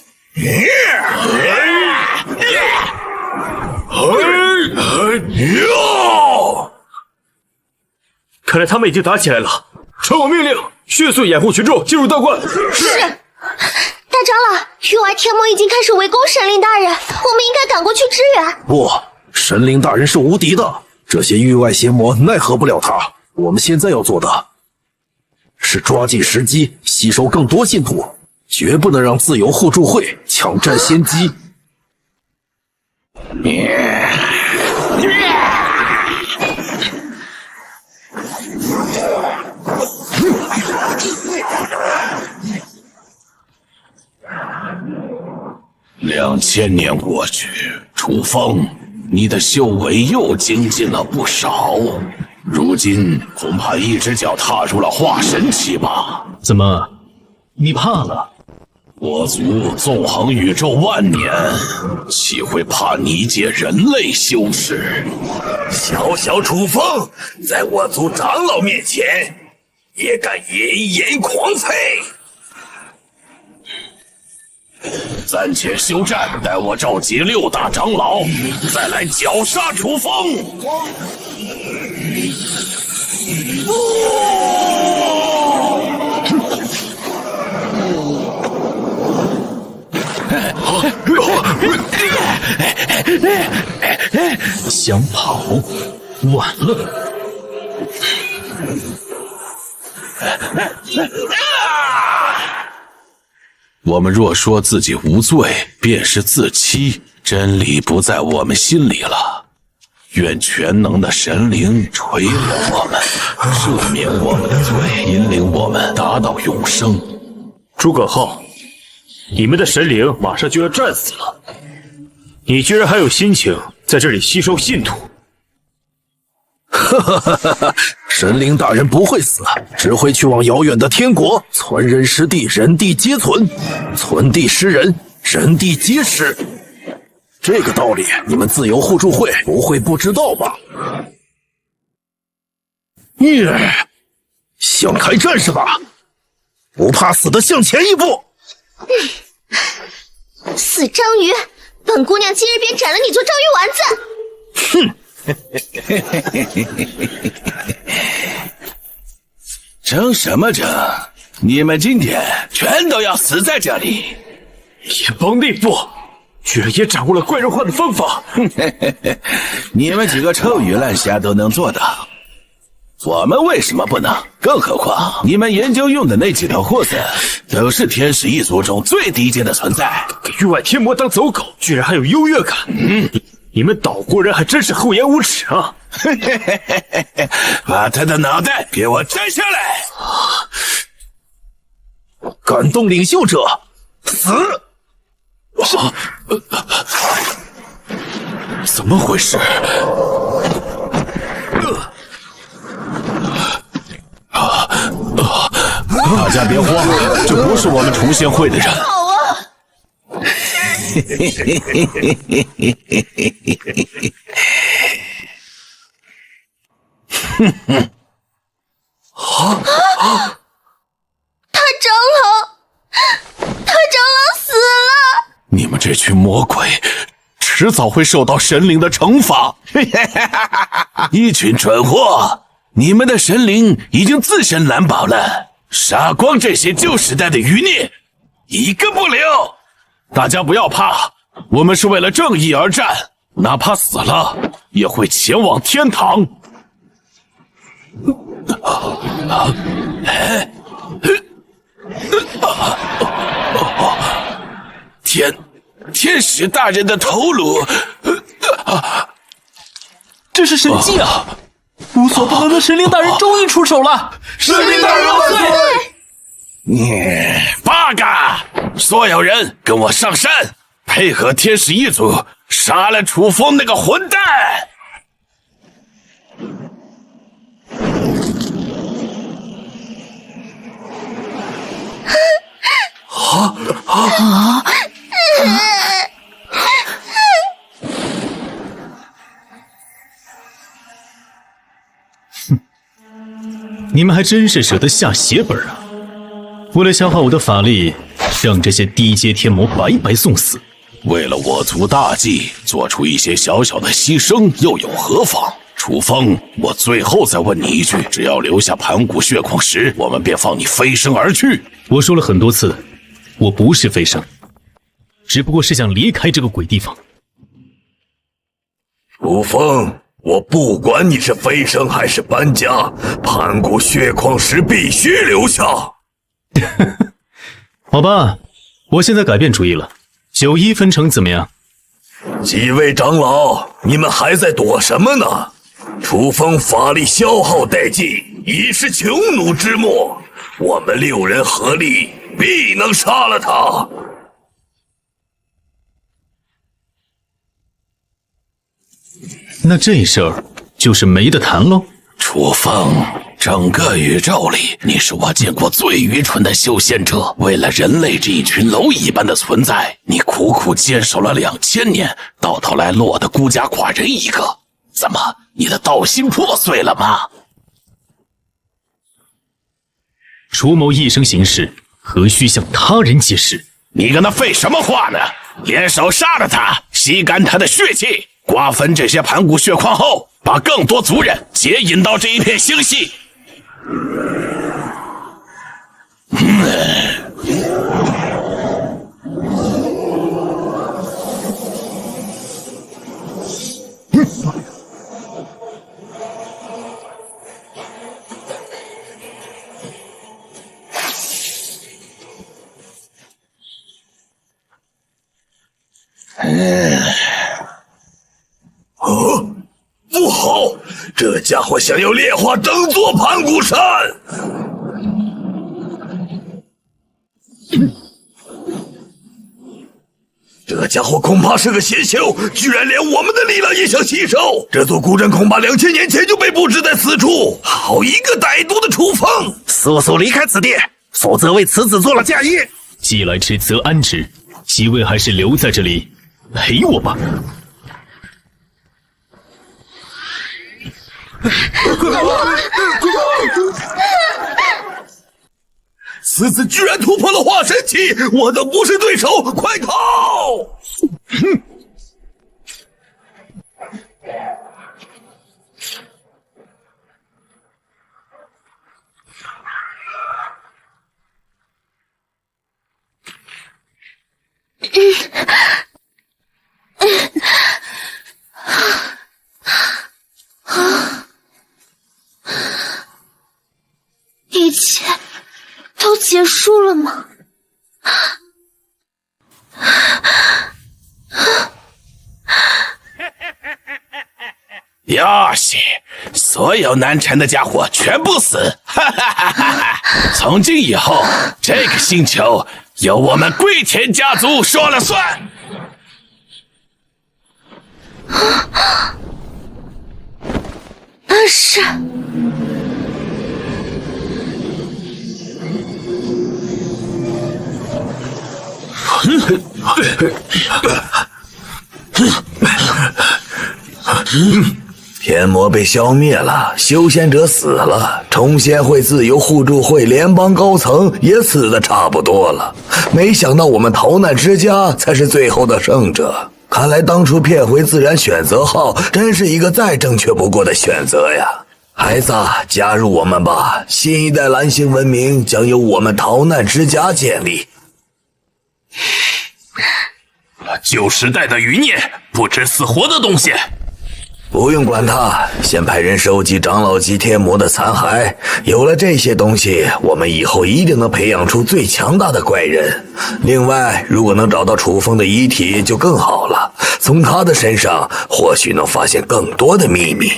看来他们已经打起来了，传我命令，迅速掩护群众进入道观。是。大长老，域外天魔已经开始围攻神灵大人，我们应该赶过去支援。不，神灵大人是无敌的。这些域外邪魔奈何不了他。我们现在要做的是抓紧时机，吸收更多信徒，绝不能让自由互助会抢占先机。2000年过去，楚风，你的修为又精进了不少，如今恐怕一只脚踏入了化神期吧？怎么，你怕了？我族纵横宇宙万年，岂会怕你一介人类修士？小小楚风，在我族长老面前也敢淫言狂吠！暂且休战，待我召集6大长老，再来绞杀楚风。想跑，晚了。我们若说自己无罪，便是自欺，真理不在我们心里了。愿全能的神灵垂怜我们，赦免我们的罪，引领我们达到永生。诸葛浩，你们的神灵马上就要战死了，你居然还有心情在这里吸收信徒？神灵大人不会死，只会去往遥远的天国。存人失地，人地皆存；存地失人，人地皆失。这个道理，你们自由互助会不会不知道吧？想开战是吧？不怕死的向前一步。死章鱼，本姑娘今日便斩了你做章鱼丸子！哼！争什么争？你们今天全都要死在这里！炎邦内部居然也掌握了怪肉化的方法！你们几个臭鱼烂虾都能做到，我们为什么不能？更何况你们研究用的那几头护子，都是天使一族中最低阶的存在，给域外天魔当走狗，居然还有优越感！你们岛国人还真是厚颜无耻啊！把他的脑袋给我摘下来！感动领袖者，死！怎么回事？大家别慌，这不是我们重仙会的人。好啊！他长老死了！你们这群魔鬼，迟早会受到神灵的惩罚！一群蠢货！你们的神灵已经自身难保了，杀光这些旧时代的余孽，一个不留！大家不要怕，我们是为了正义而战，哪怕死了，也会前往天堂。天使大人的头颅，这是神迹啊！无所不能的神灵大人终于出手了！神灵大人万岁！8个，所有人跟我上山，配合天使一族杀了楚风那个混蛋！你们还真是舍得下血本啊！为了消耗我的法力，让这些低阶天魔白白送死。为了我族大计，做出一些小小的牺牲，又有何妨？楚风，我最后再问你一句：只要留下盘古血矿石，我们便放你飞升而去。我说了很多次，我不是飞升，只不过是想离开这个鬼地方。楚风，我不管你是飞升还是搬家，盘古血矿石必须留下。好吧，我现在改变主意了，91分成怎么样？几位长老，你们还在躲什么呢？楚风法力消耗殆尽，已是穷弩之末，我们6人合力必能杀了他。那这事儿就是没得谈喽。楚风，整个宇宙里，你是我见过最愚蠢的修仙者。为了人类这一群蝼蚁般的存在，你苦苦坚守了2000年，到头来落得孤家寡人一个。怎么，你的道心破碎了吗？楚某一生行事，何须向他人解释？你跟他废什么话呢？联手杀了他，吸干他的血气，瓜分这些盘古血矿后，把更多族人接引到这一片星系。不好！这家伙想要炼化整座盘古山。这家伙恐怕是个邪修，居然连我们的力量也想吸收。这座古镇恐怕2000年前就被布置在此处。好一个歹毒的楚风！速速离开此地，否则为此子做了嫁衣。既来之则安之，几位还是留在这里陪我吧。此子居然突破了化神期，我都不是对手，快逃！一切都结束了吗？哟西，所有难缠的家伙全部死！哈哈哈哈哈！从今以后，这个星球由我们龟田家族说了算。那是。天魔被消灭了，修仙者死了，崇仙会自由互助会联邦高层也死得差不多了。没想到我们逃难之家才是最后的胜者。看来当初骗回自然选择号真是一个再正确不过的选择呀。孩子，加入我们吧！新一代蓝星文明将由我们逃难之家建立。旧时代的余孽，不知死活的东西。不用管他，先派人收集长老级天魔的残骸。有了这些东西，我们以后一定能培养出最强大的怪人。另外，如果能找到楚风的遗体就更好了，从他的身上或许能发现更多的秘密。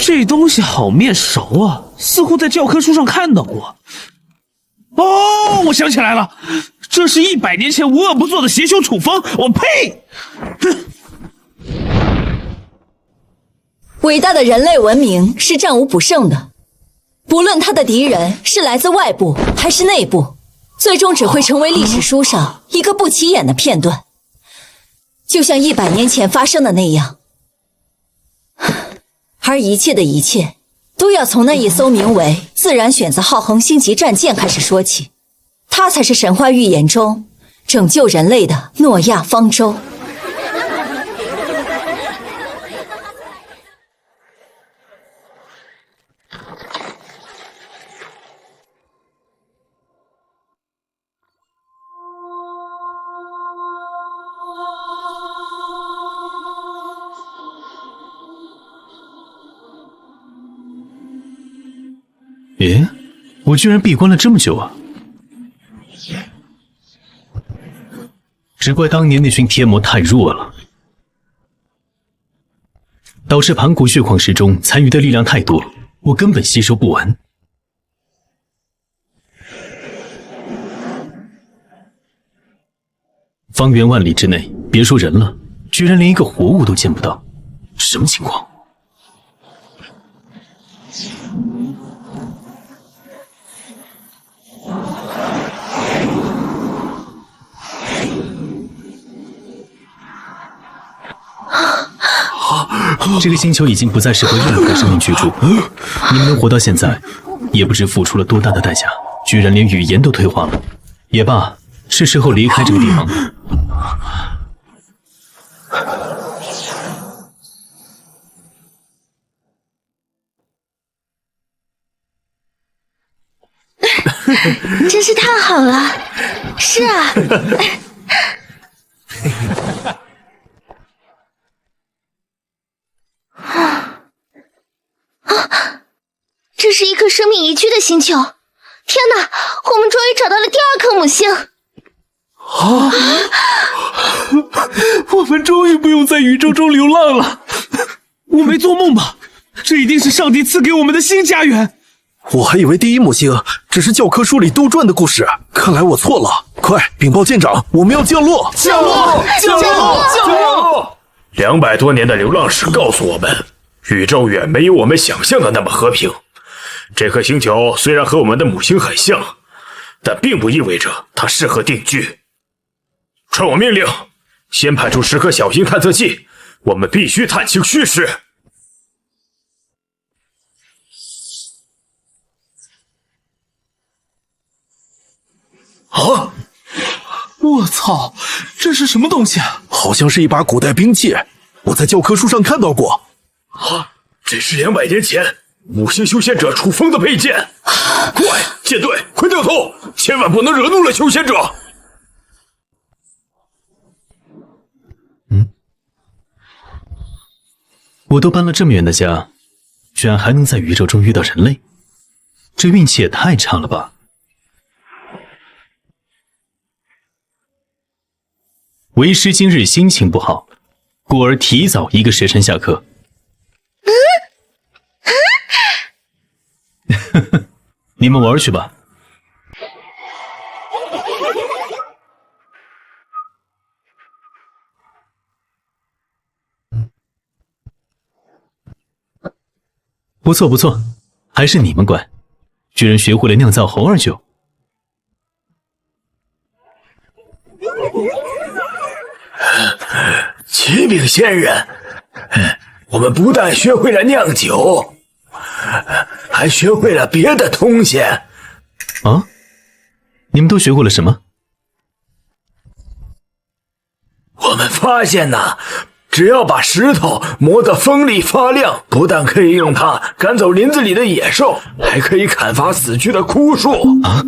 这东西好面熟啊，似乎在教科书上看到过。哦，我想起来了，这是100年前无恶不作的邪修楚风。我呸！伟大的人类文明是战无不胜的，不论他的敌人是来自外部还是内部，最终只会成为历史书上一个不起眼的片段，就像100年前发生的那样。而一切的一切，都要从那一艘名为“自然选择号”恒星级战舰开始说起。它才是神话预言中拯救人类的诺亚方舟。咦，我居然闭关了这么久啊！只怪当年那群天魔太弱了。导致盘古血矿石中残余的力量太多，我根本吸收不完。方圆万里之内，别说人了，居然连一个活物都见不到，什么情况？这个星球已经不再适合任何生命居住，你们能活到现在，也不知付出了多大的代价，居然连语言都退化了。也罢，是时候离开这个地方了。真是太好了！是啊。这是一颗生命宜居的星球。天哪，我们终于找到了第2颗母星。我们终于不用在宇宙中流浪了。我没做梦吧？这一定是上帝赐给我们的新家园。我还以为第1母星只是教科书里杜撰的故事，看来我错了。快禀报舰长，我们要降落！降落！降落！降落！200多年的流浪史告诉我们，宇宙远没有我们想象的那么和平。这颗星球虽然和我们的母星很像，但并不意味着它适合定居。传我命令，先派出10颗小型探测器，我们必须探清虚实。啊！我操，这是什么东西啊？好像是一把古代兵器，我在教科书上看到过。啊，这是200年前母星修仙者楚风的佩剑。快，舰队，快掉头，千万不能惹怒了修仙者。我都搬了这么远的家，居然还能在宇宙中遇到人类，这运气也太差了吧！为师今日心情不好，故而提早1个时辰下课。你们玩去吧。不错不错，还是你们乖，居然学会了酿造猴儿酒。启禀仙人，我们不但学会了酿酒，还学会了别的东西。啊？你们都学会了什么？我们发现呐，只要把石头磨得锋利发亮，不但可以用它赶走林子里的野兽，还可以砍伐死去的枯树。啊！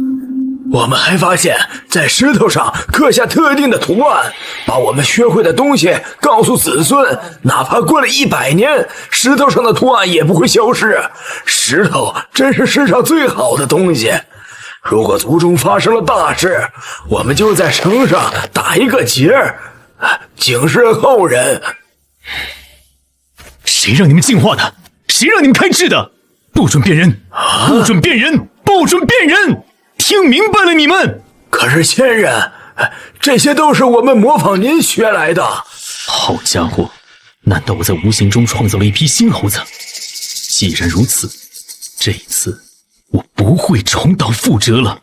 我们还发现，在石头上刻下特定的图案，把我们学会的东西告诉子孙，哪怕过了100年，石头上的图案也不会消失。石头真是世上最好的东西。如果族中发生了大事，我们就在城上打一个结儿，警示后人。谁让你们进化的？谁让你们开智的？不准辨人！不准辨人！不准辨人！听明白了你们！可是仙人，这些都是我们模仿您学来的。好家伙，难道我在无形中创造了一批新猴子？既然如此，这一次我不会重蹈覆辙了。